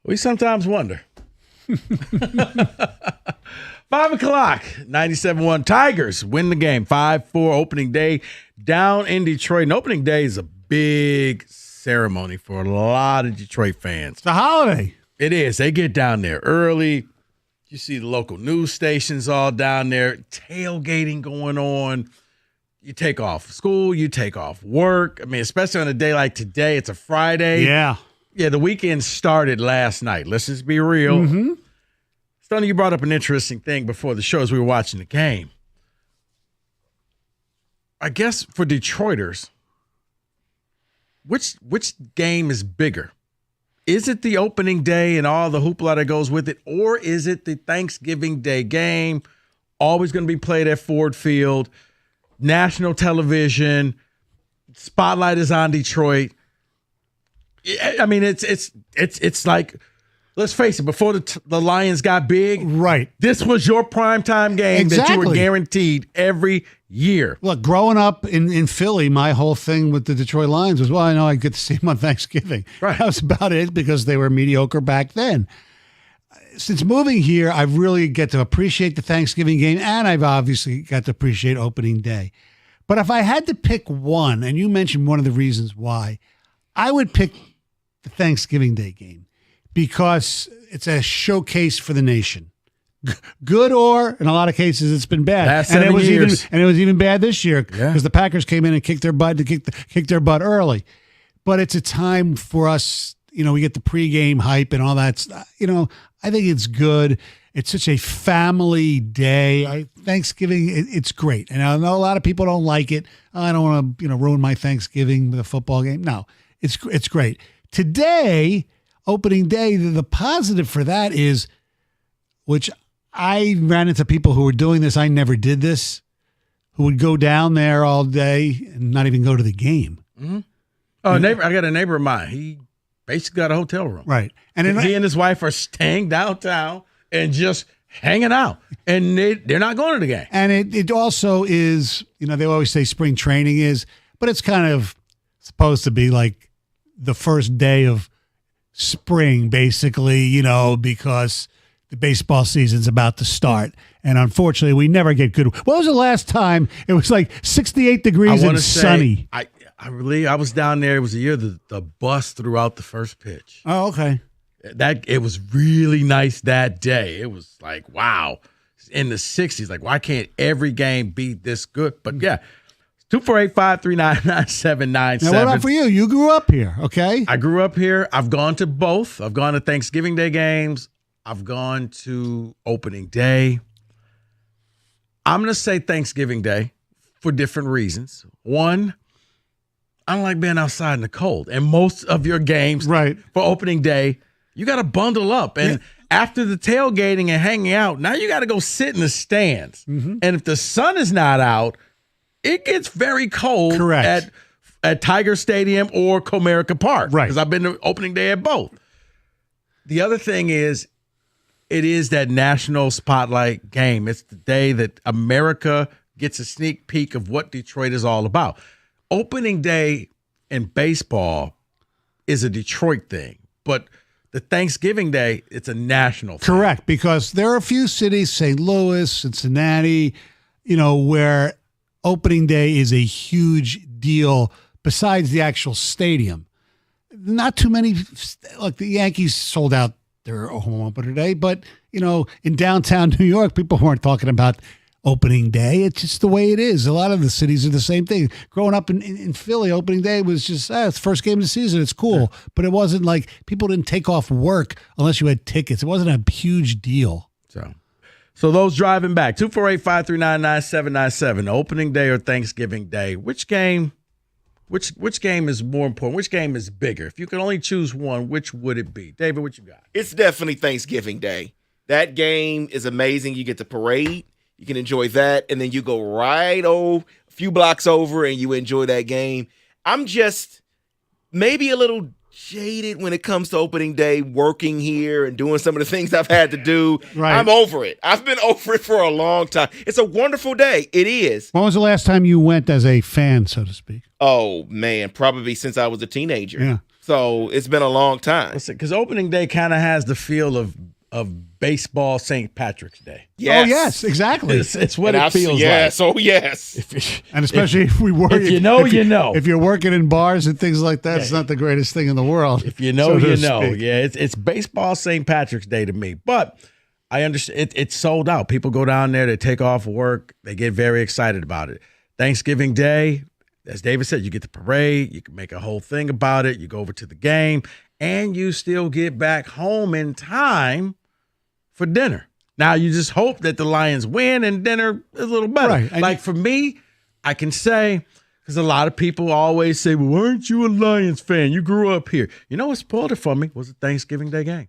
[SPEAKER 1] We sometimes wonder. 5 o'clock, 97.1. Tigers win the game. 5-4 opening day down in Detroit. And opening day is a big ceremony for a lot of Detroit fans.
[SPEAKER 2] It's a holiday.
[SPEAKER 1] It is. They get down there early. You see the local news stations all down there. Tailgating going on. You take off school. You take off work. I mean, especially on a day like today. It's a Friday.
[SPEAKER 2] Yeah.
[SPEAKER 1] Yeah, the weekend started last night. Let's just be real. Mm-hmm. Stoney, you brought up an interesting thing before the show as we were watching the game. I guess for Detroiters, which game is bigger? Is it the opening day and all the hoopla that goes with it, or is it the Thanksgiving Day game, always going to be played at Ford Field, national television, spotlight is on Detroit? I mean, it's like, let's face it, before the Lions got big,
[SPEAKER 2] right?
[SPEAKER 1] This was your primetime game that you were guaranteed every year.
[SPEAKER 2] Look, growing up in Philly, my whole thing with the Detroit Lions was, well, I know I get to see them on Thanksgiving.
[SPEAKER 1] Right.
[SPEAKER 2] That was about it because they were mediocre back then. Since moving here, I really get to appreciate the Thanksgiving game, and I've obviously got to appreciate opening day. But if I had to pick one, and you mentioned one of the reasons why, I would pick the Thanksgiving Day game because it's a showcase for the nation. Good, or in a lot of cases it's been bad.
[SPEAKER 1] Last 7 years.
[SPEAKER 2] It was even bad this year because the Packers came in and kicked their butt early. But it's a time for us, we get the pregame hype and all that stuff. I think it's good. It's such a family day. Thanksgiving, it's great. And I know a lot of people don't like it. I don't want to, ruin my Thanksgiving with a football game. No, it's great. Today, opening day, the positive for that is, which I ran into people who were doing this. I never did this, who would go down there all day and not even go to the game.
[SPEAKER 1] Mm-hmm. Oh, I got a neighbor of mine. He basically got a hotel room.
[SPEAKER 2] Right. And
[SPEAKER 1] he and his wife are staying downtown and just hanging out. And they're not going to the game.
[SPEAKER 2] And it also is, they always say spring training is, but it's kind of supposed to be like the first day of spring, basically, because the baseball season's about to start. And unfortunately, we never get good. What was the last time it was like 68 degrees and sunny?
[SPEAKER 1] I was down there. It was the year the bus threw out the first pitch.
[SPEAKER 2] Oh, okay.
[SPEAKER 1] It was really nice that day. It was like, wow. In the 60s, like, why can't every game be this good? But yeah. 248-539-9797.
[SPEAKER 2] Now, what about for you? You grew up here, okay?
[SPEAKER 1] I grew up here. I've gone to both. I've gone to Thanksgiving Day games. I've gone to opening day. I'm going to say Thanksgiving Day for different reasons. One, I don't like being outside in the cold. And most of your games for opening day, you got to bundle up. And after the tailgating and hanging out, now you got to go sit in the stands. And if the sun is not out, it gets very cold at Tiger Stadium or Comerica Park.
[SPEAKER 2] Right.
[SPEAKER 1] Because I've been to opening day at both. The other thing is, it is that national spotlight game. It's the day that America gets a sneak peek of what Detroit is all about. Opening day in baseball is a Detroit thing, but the Thanksgiving Day, it's a national thing.
[SPEAKER 2] Correct, because there are a few cities, St. Louis, Cincinnati, where opening day is a huge deal besides the actual stadium. Not too many. Look, the Yankees sold out their home opener day, but, in downtown New York, people weren't talking about opening day. It's just the way it is. A lot of the cities are the same thing. Growing up in Philly, opening day was just, it's the first game of the season. It's cool. But it wasn't like people didn't take off work unless you had tickets. It wasn't a huge deal.
[SPEAKER 1] So those driving back, 248-539-9797, opening day or Thanksgiving Day, which game is more important? Which game is bigger? If you could only choose one, which would it be? David, what you got?
[SPEAKER 3] It's definitely Thanksgiving Day. That game is amazing. You get the parade. You can enjoy that, and then you go right a few blocks over, and you enjoy that game. I'm just maybe a little jaded when it comes to opening day, working here and doing some of the things I've had to do.
[SPEAKER 2] Right.
[SPEAKER 3] I'm over it. I've been over it for a long time. It's a wonderful day. It is.
[SPEAKER 2] When was the last time you went as a fan, so to speak?
[SPEAKER 3] Oh, man, probably since I was a teenager.
[SPEAKER 2] Yeah.
[SPEAKER 3] So it's been a long time.
[SPEAKER 1] Because opening day kind of has the feel of baseball St. Patrick's Day.
[SPEAKER 3] Yes.
[SPEAKER 2] Oh, yes, exactly.
[SPEAKER 1] It's what it feels like.
[SPEAKER 3] Yes, oh, yes.
[SPEAKER 2] And especially if we work.
[SPEAKER 1] If you know, you know.
[SPEAKER 2] If you're working in bars and things like that, it's not the greatest thing in the world.
[SPEAKER 1] If you know,
[SPEAKER 2] so
[SPEAKER 1] you
[SPEAKER 2] to
[SPEAKER 1] know.
[SPEAKER 2] speak.
[SPEAKER 1] Yeah, it's baseball St. Patrick's Day to me. But I understand it's sold out. People go down there, they take off work, they get very excited about it. Thanksgiving Day, as David said, you get the parade, you can make a whole thing about it, you go over to the game, and you still get back home in time for dinner. Now, you just hope that the Lions win and dinner is a little better.
[SPEAKER 2] Right.
[SPEAKER 1] Like for me, I can say, because a lot of people always say, well, aren't you a Lions fan? You grew up here. You know what spoiled it for me was the Thanksgiving Day game.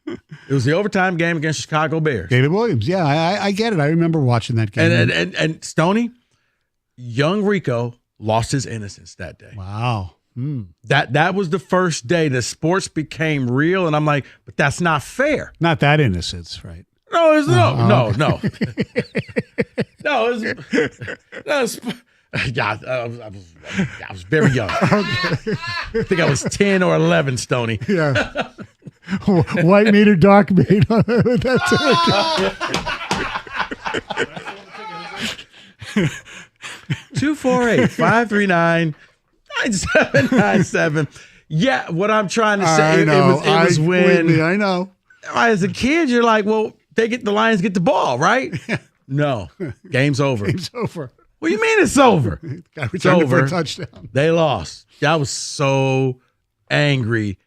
[SPEAKER 1] It was the overtime game against Chicago Bears.
[SPEAKER 2] David Williams. Yeah, I get it. I remember watching that game.
[SPEAKER 1] And Stoney, young Rico lost his innocence that day.
[SPEAKER 2] Wow.
[SPEAKER 1] That was the first day that sports became real, and I'm like, but that's not fair.
[SPEAKER 2] Not that innocence, right?
[SPEAKER 1] No, it's no. Yeah, I was very young. I think I was 10 or 11, Stoney.
[SPEAKER 2] Yeah. White meat or dark meat? That's it.
[SPEAKER 1] 248-539-9797. Yeah, what I'm trying to say, it was when
[SPEAKER 2] I know.
[SPEAKER 1] As a kid, you're like, well, the Lions get the ball, right? No, game's over.
[SPEAKER 2] Game's over.
[SPEAKER 1] What do you mean it's over?
[SPEAKER 2] Got returned for a touchdown.
[SPEAKER 1] They lost. I was so angry.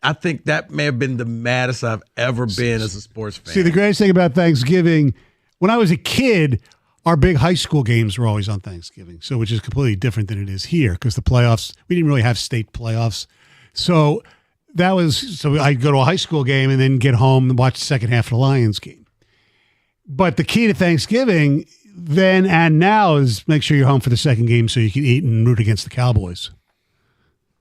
[SPEAKER 1] I think that may have been the maddest I've ever been as a sports fan.
[SPEAKER 2] See, the greatest thing about Thanksgiving, when I was a kid, our big high school games were always on Thanksgiving, so which is completely different than it is here because the playoffs, we didn't really have state playoffs. So I'd go to a high school game and then get home and watch the second half of the Lions game. But the key to Thanksgiving then and now is make sure you're home for the second game so you can eat and root against the Cowboys.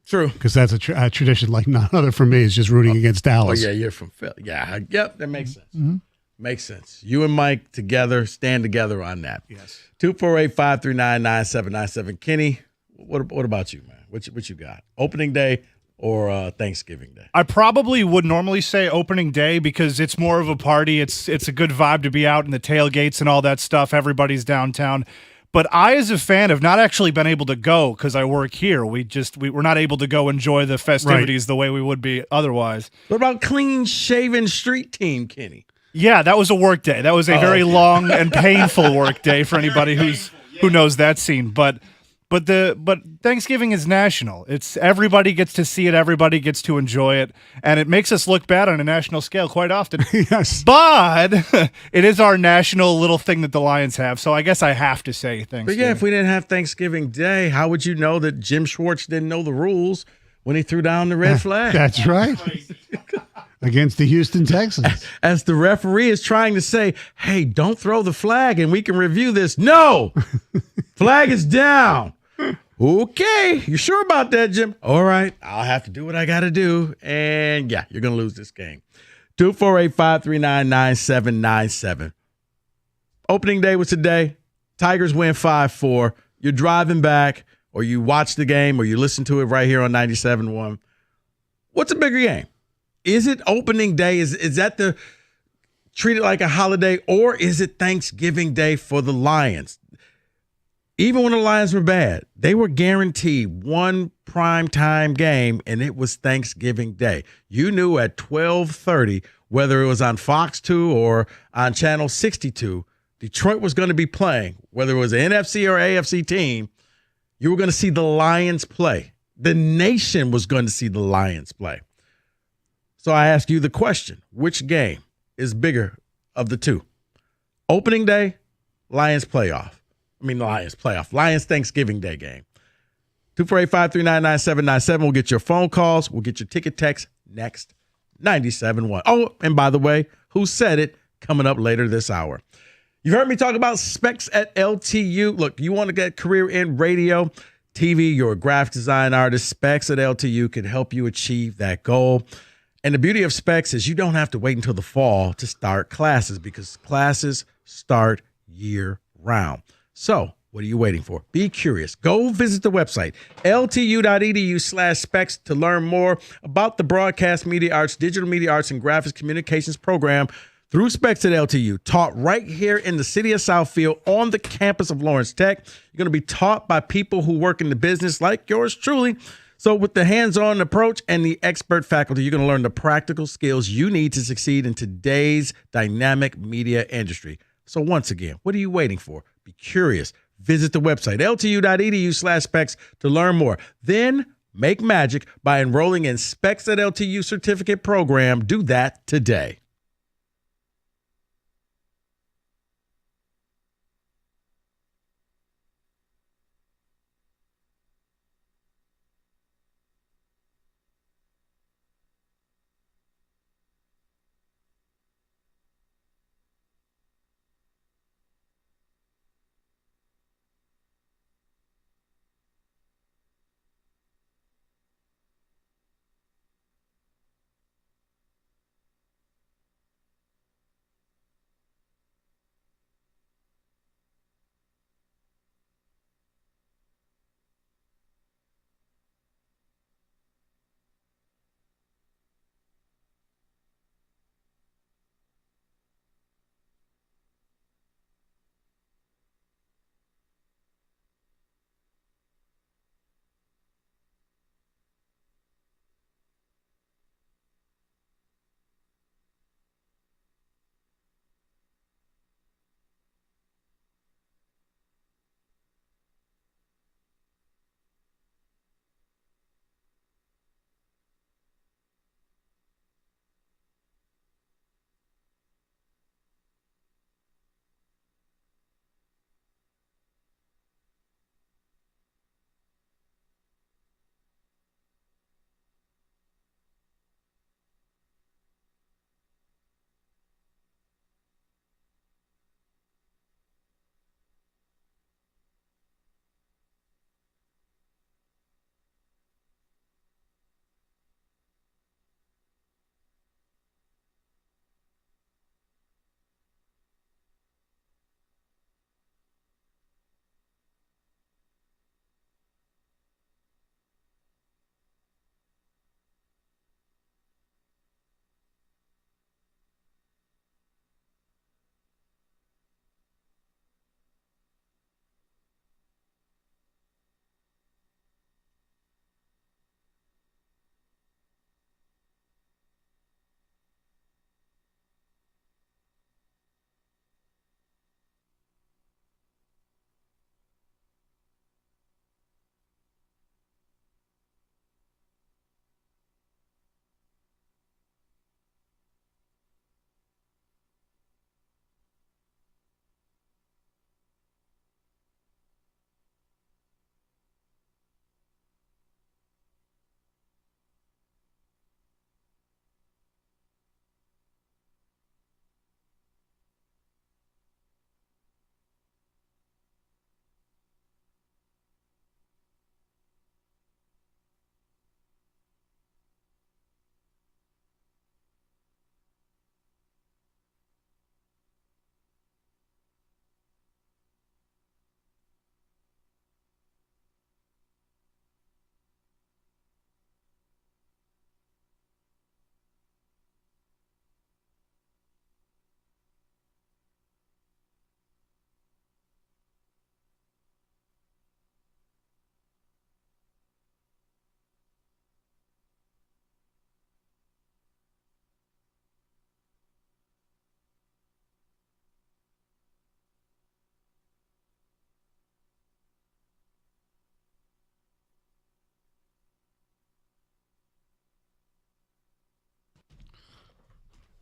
[SPEAKER 1] True.
[SPEAKER 2] Because that's a tradition like none other for me is just rooting against Dallas.
[SPEAKER 1] Oh, yeah, you're from Philly. Yeah, yep, that makes sense. Mm-hmm. Makes sense. You and Mike together, stand together on that.
[SPEAKER 2] Yes.
[SPEAKER 1] 248-539-9797. Kenny, what about you, man? What you got? Opening day or Thanksgiving Day?
[SPEAKER 4] I probably would normally say opening day because it's more of a party. It's a good vibe to be out in the tailgates and all that stuff. Everybody's downtown. But I, as a fan, have not actually been able to go because I work here. We're not able to go enjoy the festivities the way we would be otherwise.
[SPEAKER 1] What about clean-shaven street team, Kenny?
[SPEAKER 4] Yeah, that was a work day. That was a very long and painful work day for anybody who knows that scene. But Thanksgiving is national. It's everybody gets to see it, everybody gets to enjoy it, and it makes us look bad on a national scale quite often.
[SPEAKER 2] Yes.
[SPEAKER 4] But it is our national little thing that the Lions have, so I guess I have to say Thanksgiving.
[SPEAKER 1] But yeah, if we didn't have Thanksgiving Day, how would you know that Jim Schwartz didn't know the rules when he threw down the red flag?
[SPEAKER 2] That's right. against the Houston Texans.
[SPEAKER 1] As the referee is trying to say, hey, don't throw the flag and we can review this. No, flag is down. Okay, you sure about that, Jim? All right, I'll have to do what I got to do. And yeah, you're going to lose this game. 248-539-9797. Opening day was today. Tigers win 5-4. You're driving back, or you watch the game, or you listen to it right here on 97.1. What's a bigger game? Is it opening day? Is that the treat it like a holiday, or is it Thanksgiving Day for the Lions? Even when the Lions were bad, they were guaranteed one primetime game, and it was Thanksgiving Day. You knew at 12:30, whether it was on Fox 2 or on Channel 62, Detroit was going to be playing, whether it was an NFC or AFC team, you were going to see the Lions play. The nation was going to see the Lions play. So I ask you the question, which game is bigger of the two? Opening day, Lions Thanksgiving Day game. 248-539-9797. We'll get your phone calls. We'll get your ticket text next. 97.1. Oh, and by the way, who said it? Coming up later this hour. You've heard me talk about Specs at LTU. Look, you want to get a career in radio, TV, you're a graphic design artist. Specs at LTU can help you achieve that goal. And the beauty of Specs is you don't have to wait until the fall to start classes, because classes start year round. So what are you waiting for? Be curious. Go visit the website, ltu.edu/specs, to learn more about the broadcast media arts, digital media arts, and graphics communications program through Specs at LTU, taught right here in the city of Southfield on the campus of Lawrence Tech. You're going to be taught by people who work in the business like yours truly. So with the hands-on approach and the expert faculty, you're going to learn the practical skills you need to succeed in today's dynamic media industry. So once again, what are you waiting for? Be curious. Visit the website, ltu.edu/specs, to learn more. Then make magic by enrolling in Specs at LTU certificate program. Do that today.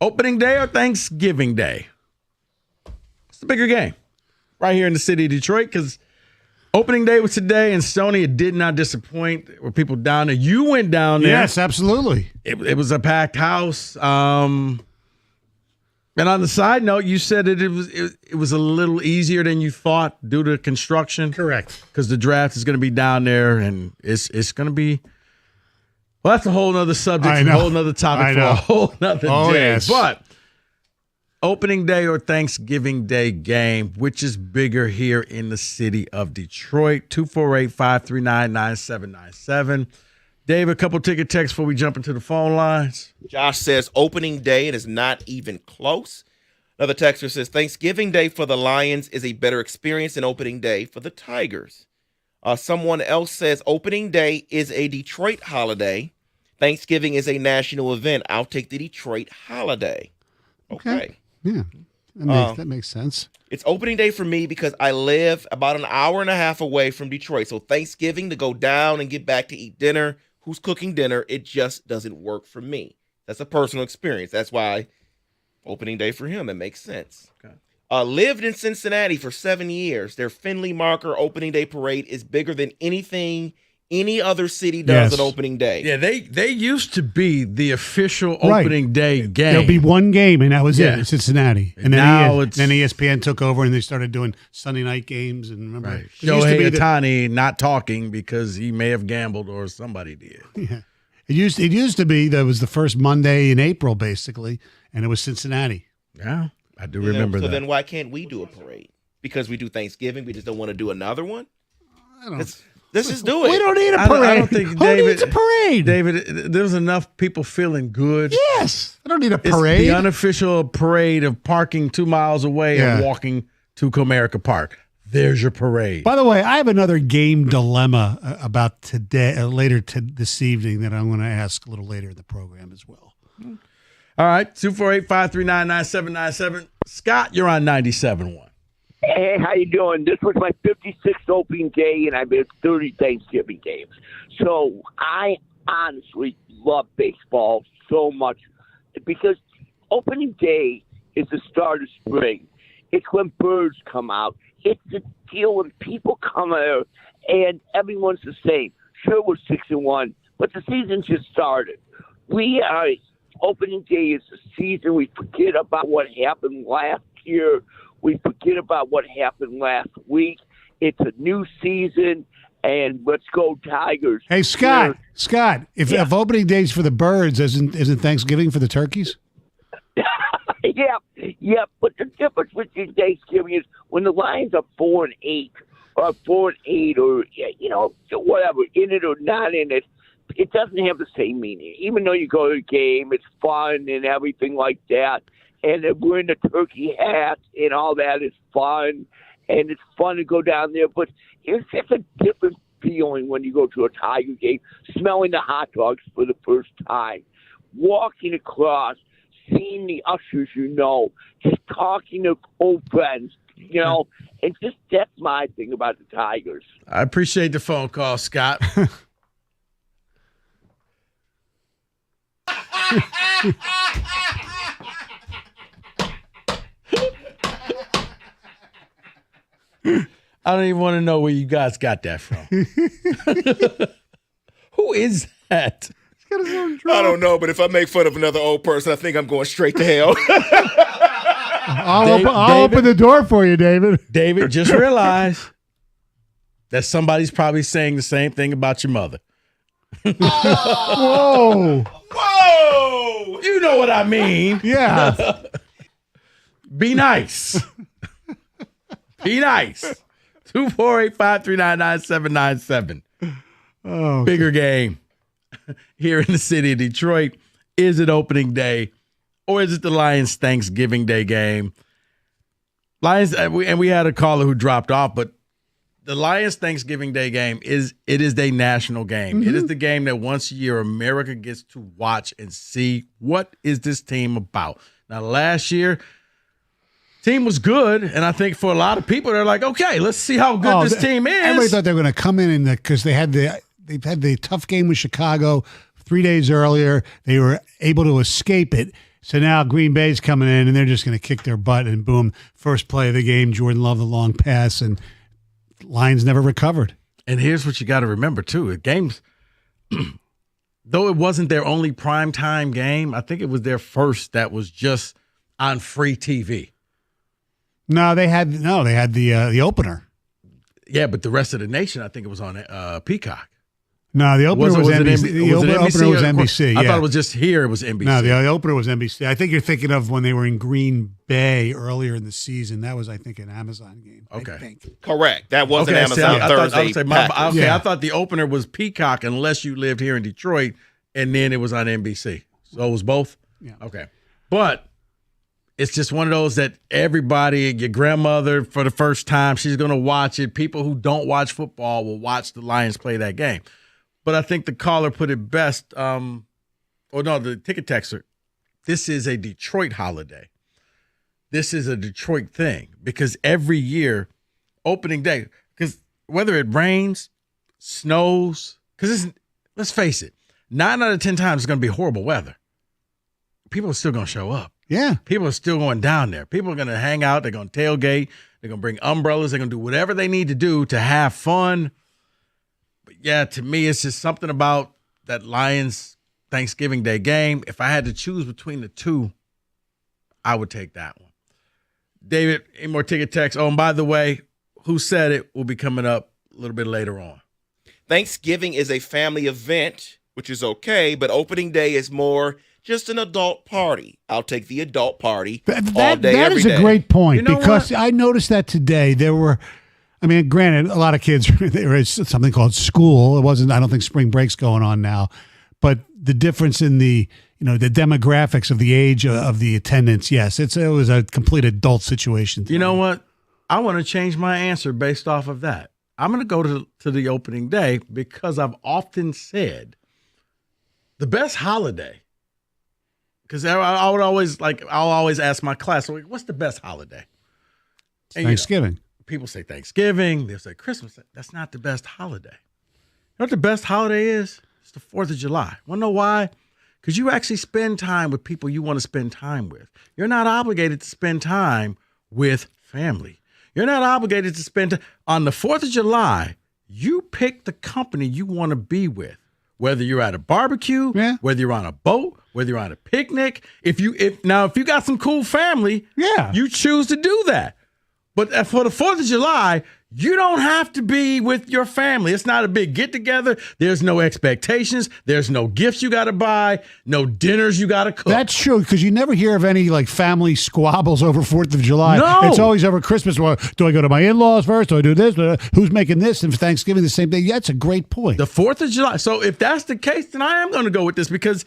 [SPEAKER 1] Opening day or Thanksgiving Day? It's the bigger game right here in the city of Detroit because opening day was today, and Stoney, it did not disappoint. There were people down there. You went down there.
[SPEAKER 2] Yes, absolutely.
[SPEAKER 1] It was a packed house. And on the side note, you said it was a little easier than you thought due to construction.
[SPEAKER 2] Correct.
[SPEAKER 1] Because the draft is going to be down there, and it's going to be. Well, that's a whole nother subject, a whole nother topic for a whole nother day.
[SPEAKER 2] Yes.
[SPEAKER 1] But opening day or Thanksgiving Day game, which is bigger here in the city of Detroit? 248-539-9797. Dave, a couple ticket texts before we jump into the phone lines.
[SPEAKER 3] Josh says opening day and is not even close. Another texter says Thanksgiving Day for the Lions is a better experience than opening day for the Tigers. Someone else says opening day is a Detroit holiday. Thanksgiving is a national event. I'll take the Detroit holiday. Okay.
[SPEAKER 2] Yeah, that makes sense.
[SPEAKER 3] It's opening day for me because I live about an hour and a half away from Detroit. So Thanksgiving to go down and get back to eat dinner, who's cooking dinner, it just doesn't work for me. That's a personal experience. That's why opening day for him, it makes sense. Okay. Lived in Cincinnati for 7 years. Their Finley Marker opening day parade is bigger than anything any other city does on opening day.
[SPEAKER 1] Yeah, they used to be the official opening day game.
[SPEAKER 2] There'll be one game, and that was it in Cincinnati. And
[SPEAKER 1] now
[SPEAKER 2] then ESPN took over, and they started doing Sunday night games. And remember,
[SPEAKER 1] Shohei Ohtani not talking because he may have gambled or somebody did.
[SPEAKER 2] Yeah, it used to be that was the first Monday in April, basically, and it was Cincinnati.
[SPEAKER 1] Yeah, I do remember that.
[SPEAKER 3] So then why can't we do a parade? Because we do Thanksgiving, we just don't want to do another one?
[SPEAKER 2] I don't
[SPEAKER 3] Let's just do it.
[SPEAKER 2] We don't need a parade.
[SPEAKER 1] I don't think
[SPEAKER 2] Who needs a parade?
[SPEAKER 1] David, there's enough people feeling good.
[SPEAKER 2] Yes. I don't need a parade.
[SPEAKER 1] It's the unofficial parade of parking 2 miles away and walking to Comerica Park. There's your parade.
[SPEAKER 2] By the way, I have another game dilemma about today, this evening that I'm going to ask a little later in the program as well.
[SPEAKER 1] All right. 248-539-9797. Scott, you're on 97.1.
[SPEAKER 10] Hey, how you doing? This was my 56th opening day, and I've been 30 Thanksgiving games. So I honestly love baseball so much because opening day is the start of spring. It's when birds come out. It's the deal when people come out and everyone's the same. Sure, we're 6-1, but the season just started. Opening day is the season. We forget about what happened last year. We forget about what happened last week. It's a new season, and let's go Tigers.
[SPEAKER 2] Hey, Scott, if opening day's for the birds, isn't Thanksgiving for the turkeys?
[SPEAKER 10] Yeah. But the difference between Thanksgiving is when the Lions are 4-8, or 4-8, or whatever, in it or not in it, it doesn't have the same meaning. Even though you go to the game, it's fun and everything like that. And wearing the turkey hat and all that is fun, and it's fun to go down there. But it's just a different feeling when you go to a Tiger game, smelling the hot dogs for the first time, walking across, seeing the ushers, just talking to old friends, and just that's my thing about the Tigers.
[SPEAKER 1] I appreciate the phone call, Scott. I don't even want to know where you guys got that from. Who is that?
[SPEAKER 3] I don't know, but if I make fun of another old person, I think I'm going straight to hell.
[SPEAKER 2] I'll open the door for you, David.
[SPEAKER 1] David, just realize that somebody's probably saying the same thing about your mother.
[SPEAKER 2] Whoa.
[SPEAKER 1] You know what I mean.
[SPEAKER 2] Yeah.
[SPEAKER 1] Be nice. Be nice. 248-539-9797.
[SPEAKER 2] Oh,
[SPEAKER 1] bigger game here in the city of Detroit. Is it opening day or is it the Lions Thanksgiving Day game? Lions, and we had a caller who dropped off, but the Lions Thanksgiving Day game is a national game. Mm-hmm. It is the game that once a year America gets to watch and see what is this team about. Now, last year, team was good, and I think for a lot of people, they're like, okay, let's see how good this team is.
[SPEAKER 2] Everybody thought they were going to come in because they've had the tough game with Chicago 3 days earlier. They were able to escape it. So now Green Bay's coming in, and they're just going to kick their butt, and boom, first play of the game, Jordan Love, the long pass, and Lions never recovered.
[SPEAKER 1] And here's what you got to remember, too. Games, though it wasn't their only primetime game, I think it was their first that was just on free TV.
[SPEAKER 2] No, they had the opener.
[SPEAKER 1] Yeah, but the rest of the nation, I think it was on Peacock.
[SPEAKER 2] No, the opener was NBC. The opener was NBC.
[SPEAKER 1] I thought it was just here. It was NBC.
[SPEAKER 2] No, the opener was NBC. I think you're thinking of when they were in Green Bay earlier in the season. That was, I think, an Amazon game.
[SPEAKER 1] Okay,
[SPEAKER 2] I think.
[SPEAKER 3] Correct. That was an Amazon Thursday.
[SPEAKER 1] I thought the opener was Peacock, unless you lived here in Detroit, and then it was on NBC. So it was both.
[SPEAKER 2] Yeah.
[SPEAKER 1] Okay, but it's just one of those that everybody, your grandmother, for the first time, she's going to watch it. People who don't watch football will watch the Lions play that game. But I think the caller put it best, the ticket texter, this is a Detroit holiday. This is a Detroit thing because every year, opening day, because whether it rains, snows, because let's face it, 9 out of 10 times it's going to be horrible weather. People are still going to show up.
[SPEAKER 2] Yeah.
[SPEAKER 1] People are still going down there. People are going to hang out. They're going to tailgate. They're going to bring umbrellas. They're going to do whatever they need to do to have fun. Yeah, to me, it's just something about that Lions Thanksgiving Day game. If I had to choose between the two, I would take that one. David, any more ticket text? Oh, and by the way, who said it will be coming up a little bit later on.
[SPEAKER 3] Thanksgiving is a family event, which is okay, but opening day is more just an adult party. I'll take the adult party all day, every day.
[SPEAKER 2] That is a great point because I noticed that today there were – I mean, granted, a lot of kids, there is something called school. It wasn't, I don't think spring break's going on now, but the difference in the demographics of the age of the attendance, yes, it was a complete adult situation.
[SPEAKER 1] You know what? I want to change my answer based off of that. I'm going to go to the opening day because I've often said the best holiday, because I'll always ask my class, what's the best holiday? And,
[SPEAKER 2] Thanksgiving.
[SPEAKER 1] People say Thanksgiving. They'll say Christmas. That's not the best holiday. You know what the best holiday is? It's the 4th of July. Want to know why? Because you actually spend time with people you want to spend time with. You're not obligated to spend time with family. You're not obligated to spend on the 4th of July. You pick the company you want to be with. Whether you're at a barbecue, whether you're on a boat, whether you're on a picnic. If you got some cool family, you choose to do that. But for the 4th of July, you don't have to be with your family. It's not a big get-together. There's no expectations. There's no gifts you got to buy, no dinners you got to cook.
[SPEAKER 2] That's true, because you never hear of any family squabbles over 4th of July.
[SPEAKER 1] No.
[SPEAKER 2] It's always over Christmas. Well, do I go to my in-laws first? Do I do this? Who's making this? And for Thanksgiving, the same thing. That's a great point.
[SPEAKER 1] The 4th of July. So if that's the case, then I am going to go with this because,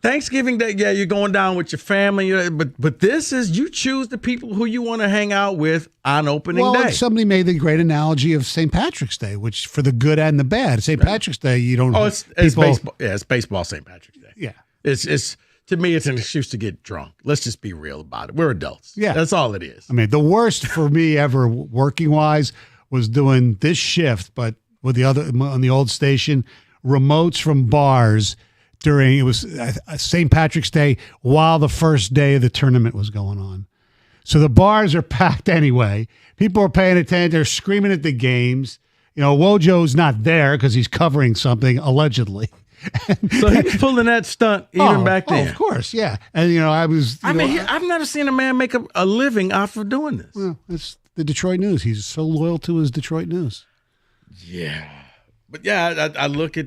[SPEAKER 1] Thanksgiving Day, you're going down with your family, but this is you choose the people who you want to hang out with on opening day.
[SPEAKER 2] Somebody made the great analogy of St. Patrick's Day, which for the good and the bad. St. Patrick's Day, you don't.
[SPEAKER 1] Oh, it's baseball. Yeah, it's baseball. St. Patrick's Day.
[SPEAKER 2] Yeah,
[SPEAKER 1] it's to me, it's an excuse to get drunk. Let's just be real about it. We're adults.
[SPEAKER 2] Yeah,
[SPEAKER 1] that's all it is.
[SPEAKER 2] I mean, the worst for me ever working wise was doing this shift, but with the other on the old station, remotes from bars. It was St. Patrick's Day while the first day of the tournament was going on. So the bars are packed anyway. People are paying attention. They're screaming at the games. Wojo's not there because he's covering something, allegedly.
[SPEAKER 1] So he was pulling that stunt even back then.
[SPEAKER 2] Of course, yeah. And,
[SPEAKER 1] I've never seen a man make a living off of doing this.
[SPEAKER 2] Well, it's the Detroit News. He's so loyal to his Detroit News.
[SPEAKER 1] Yeah. But, I look at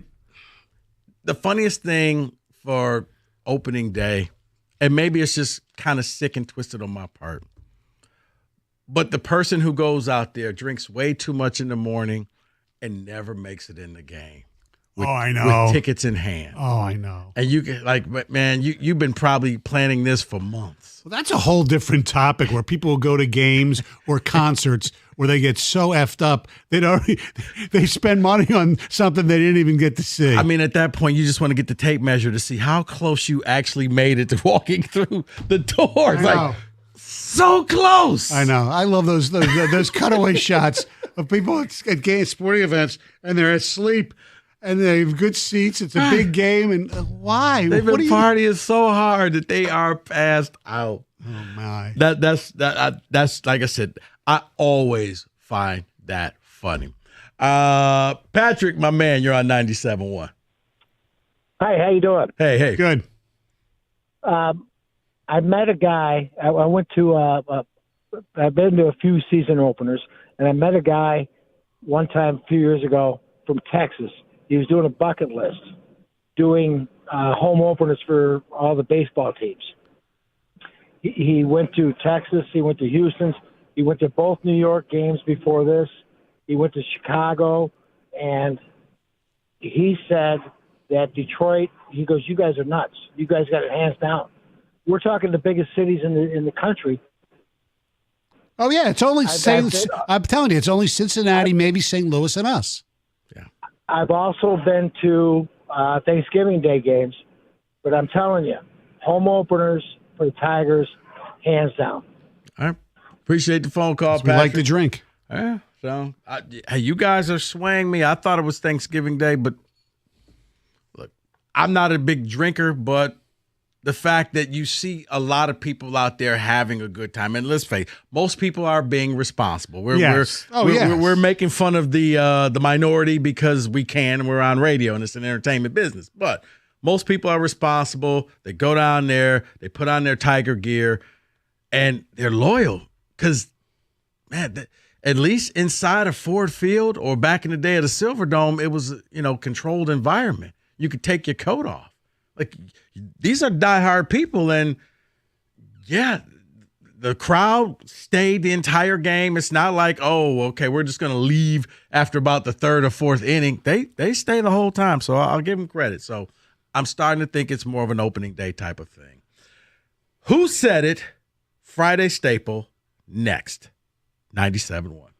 [SPEAKER 1] the funniest thing for opening day, and maybe it's just kind of sick and twisted on my part, but the person who goes out there drinks way too much in the morning and never makes it in the game.
[SPEAKER 2] I know.
[SPEAKER 1] With tickets in hand.
[SPEAKER 2] Oh, I know.
[SPEAKER 1] And you get you've been probably planning this for months.
[SPEAKER 2] Well, that's a whole different topic where people will go to games or concerts where they get so effed up they spend money on something they didn't even get to see.
[SPEAKER 1] I mean, at that point, you just want to get the tape measure to see how close you actually made it to walking through the doors. Like, so close.
[SPEAKER 2] I know. I love those cutaway shots of people at sporting events and they're asleep. And they have good seats. It's a big game. And why?
[SPEAKER 1] They've been partying so hard that they are passed out.
[SPEAKER 2] Oh, my.
[SPEAKER 1] That's like I said, I always find that funny. Patrick, my man, you're on 97.1.
[SPEAKER 5] Hi, how you doing?
[SPEAKER 1] Hey.
[SPEAKER 2] Good.
[SPEAKER 5] I met a guy. I went to. I've been to a few season openers, and I met a guy one time a few years ago from Texas. He was doing a bucket list, doing home openers for all the baseball teams. He went to Texas. He went to Houston. He went to both New York games before this. He went to Chicago, and he said that Detroit. He goes, "You guys are nuts. You guys got it hands down." We're talking the biggest cities in the country.
[SPEAKER 2] Oh yeah, it's only I'm telling you, it's only Cincinnati, maybe St. Louis, and us.
[SPEAKER 1] Yeah.
[SPEAKER 5] I've also been to Thanksgiving Day games, but I'm telling you, home openers for the Tigers, hands down.
[SPEAKER 1] All right. Appreciate the phone call, Patrick.
[SPEAKER 2] We like to drink.
[SPEAKER 1] Yeah. So, hey, you guys are swaying me. I thought it was Thanksgiving Day, but look, I'm not a big drinker, but the fact that you see a lot of people out there having a good time, and let's face it, most people are being responsible. We're making fun of the minority because we can. We're on radio and it's an entertainment business, but most people are responsible. They go down there, they put on their Tiger gear, and they're loyal. Because, man, at least inside of Ford Field or back in the day of the Silverdome, it was controlled environment. You could take your coat off. Like, these are diehard people, and yeah, the crowd stayed the entire game. It's not like, oh, okay, we're just going to leave after about the third or fourth inning. They stay the whole time, so I'll give them credit. So I'm starting to think it's more of an opening day type of thing. Who Said It? Friday staple next. 97.1.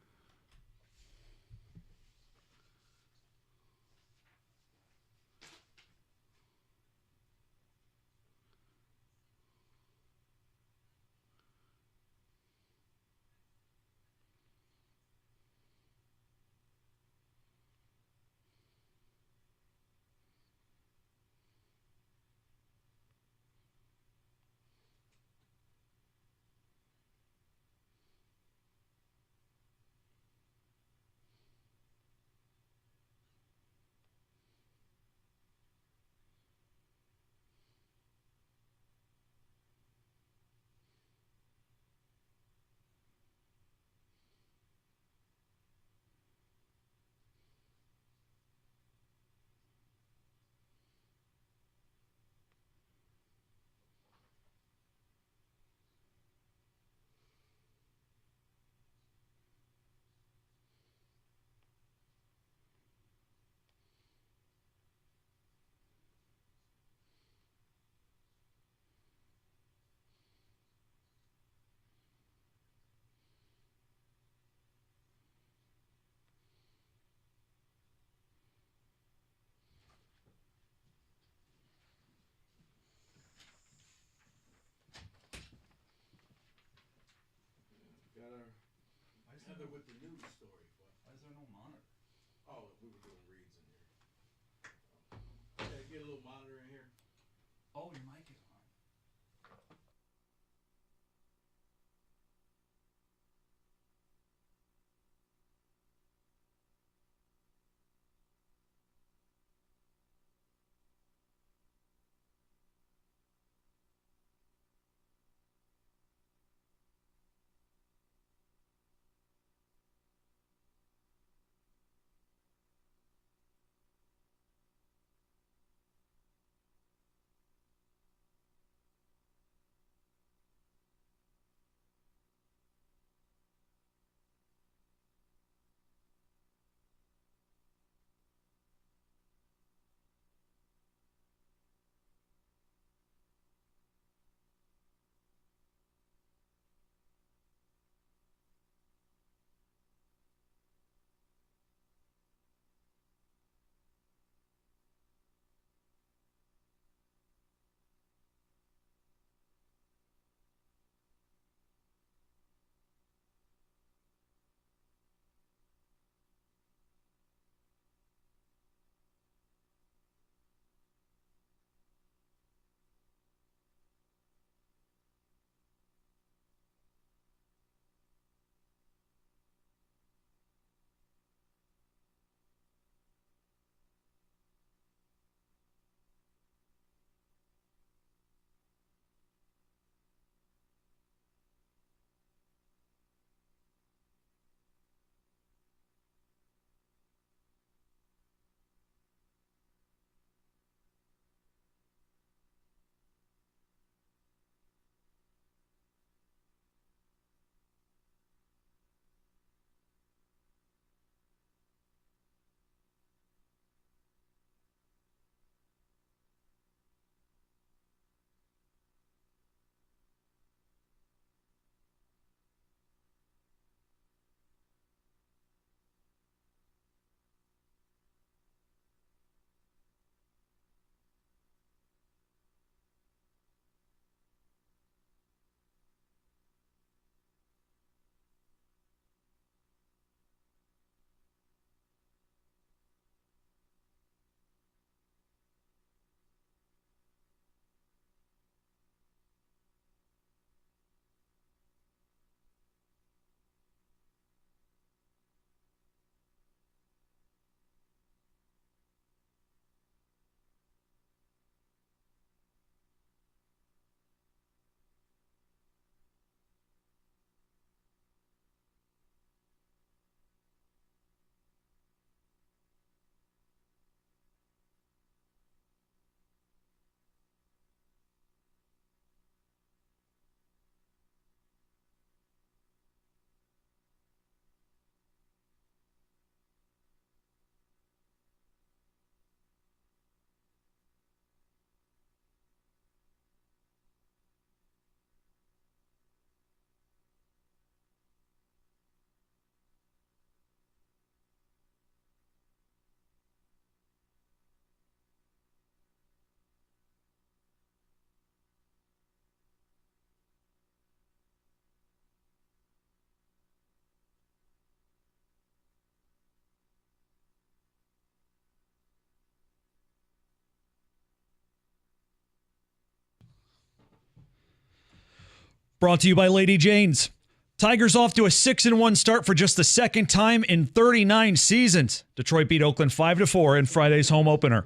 [SPEAKER 9] Brought to you by Lady Jane's. Tigers off to a 6-1 start for just the second time in 39 seasons. Detroit beat Oakland 5-4 in Friday's home opener.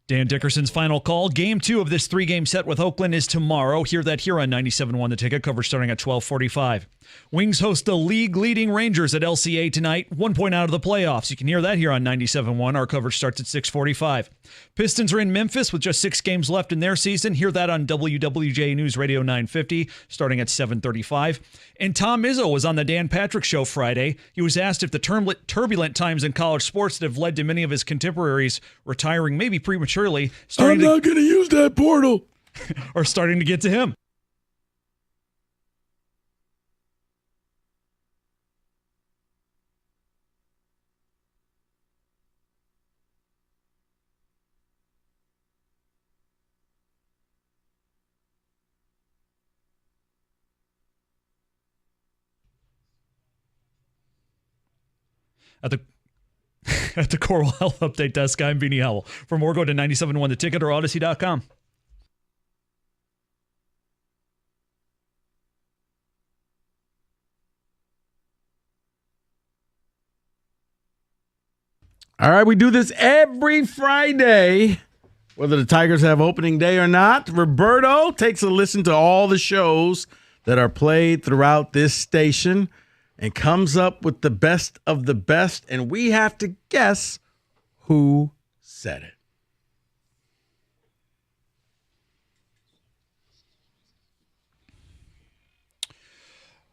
[SPEAKER 9] Dan Dickerson's final call. Game 2 of this 3-game set with Oakland is tomorrow. Hear that here on 97.1 The Ticket. Coverage starting at 12:45. Wings host the league-leading Rangers at LCA tonight. 1 point out of the playoffs. You can hear that here on 97.1. Our coverage starts at 6:45. Pistons are in Memphis with just 6 games left in their season. Hear that on WWJ News Radio 950 starting at 7:35. And Tom Izzo was on the Dan Patrick Show Friday. He was asked if the turbulent times in college sports that have led to many of his contemporaries retiring maybe prematurely
[SPEAKER 1] I'm not going to use that portal.
[SPEAKER 9] Or starting to get to him. At the Coral Health Update Desk, I'm Beanie Howell. For more, go to 97.1 The Ticket or Odyssey.com.
[SPEAKER 1] All right, we do this every Friday, whether the Tigers have opening day or not. Roberto takes a listen to all the shows that are played throughout this station and comes up with the best of the best, and we have to guess who said it.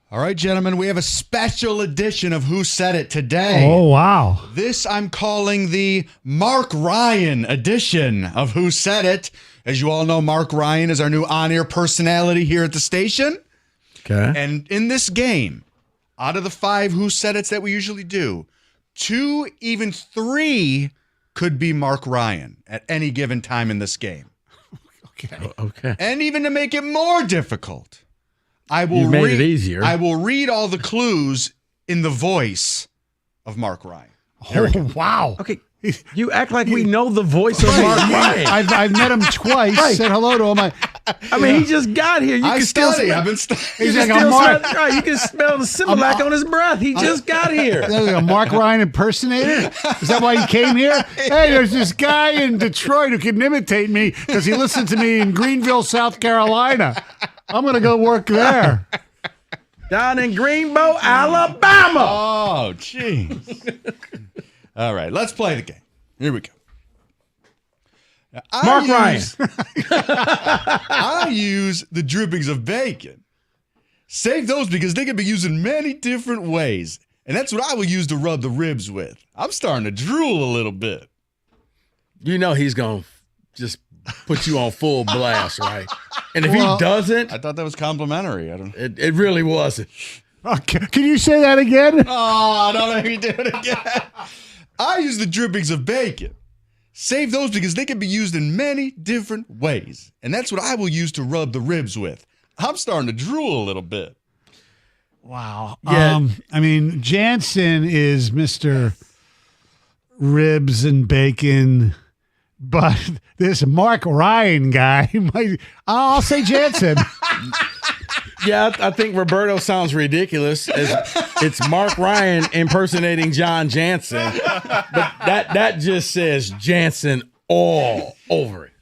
[SPEAKER 11] All right, gentlemen, we have a special edition of Who Said It today.
[SPEAKER 2] Oh, wow.
[SPEAKER 11] This I'm calling the Mark Ryan edition of Who Said It. As you all know, Mark Ryan is our new on-air personality here at the station.
[SPEAKER 1] Okay.
[SPEAKER 11] And in this game, out of the 5 Who Said It's that we usually do, 2, even 3 could be Mark Ryan at any given time in this game.
[SPEAKER 1] Okay.
[SPEAKER 11] And even to make it more difficult,
[SPEAKER 1] You've made it easier.
[SPEAKER 11] I will read all the clues in the voice of Mark Ryan.
[SPEAKER 2] Oh, wow.
[SPEAKER 1] Okay. You act like we know the voice of Mark Ryan.
[SPEAKER 2] I've met him twice.
[SPEAKER 1] Right.
[SPEAKER 2] Said hello to him.
[SPEAKER 1] I mean, he just got here. You
[SPEAKER 11] I
[SPEAKER 1] can
[SPEAKER 11] study.
[SPEAKER 1] still
[SPEAKER 11] I've been studying.
[SPEAKER 2] He's
[SPEAKER 1] you
[SPEAKER 2] like
[SPEAKER 1] can
[SPEAKER 2] a
[SPEAKER 1] still
[SPEAKER 2] Mark.
[SPEAKER 1] smell, right, you can smell the Similac on his breath. He just got here.
[SPEAKER 2] Is that like a Mark Ryan impersonator? Is that why he came here? Hey, there's this guy in Detroit who can imitate me because he listened to me in Greenville, South Carolina. I'm going to go work there.
[SPEAKER 1] Down in Greenbow, Alabama.
[SPEAKER 11] Oh, jeez. All right, let's play the game. Here we go. Now,
[SPEAKER 1] Ryan.
[SPEAKER 11] I use the drippings of bacon. Save those because they can be used in many different ways. And that's what I will use to rub the ribs with. I'm starting to drool a little bit.
[SPEAKER 1] You know he's going to just put you on full blast, right? And if he doesn't,
[SPEAKER 11] I thought that was complimentary.
[SPEAKER 1] It really wasn't.
[SPEAKER 2] Okay. Can you say that again?
[SPEAKER 11] Oh, don't make me do it again. I use the drippings of bacon. Save those because they can be used in many different ways. And that's what I will use to rub the ribs with. I'm starting to drool a little bit.
[SPEAKER 2] Wow.
[SPEAKER 1] Yeah.
[SPEAKER 2] I mean, Jansen is Mr. Ribs and Bacon, but this Mark Ryan guy, I'll say Jansen.
[SPEAKER 1] Yeah, I think Roberto sounds ridiculous. It's Mark Ryan impersonating John Jansen, but that just says Jansen all over it.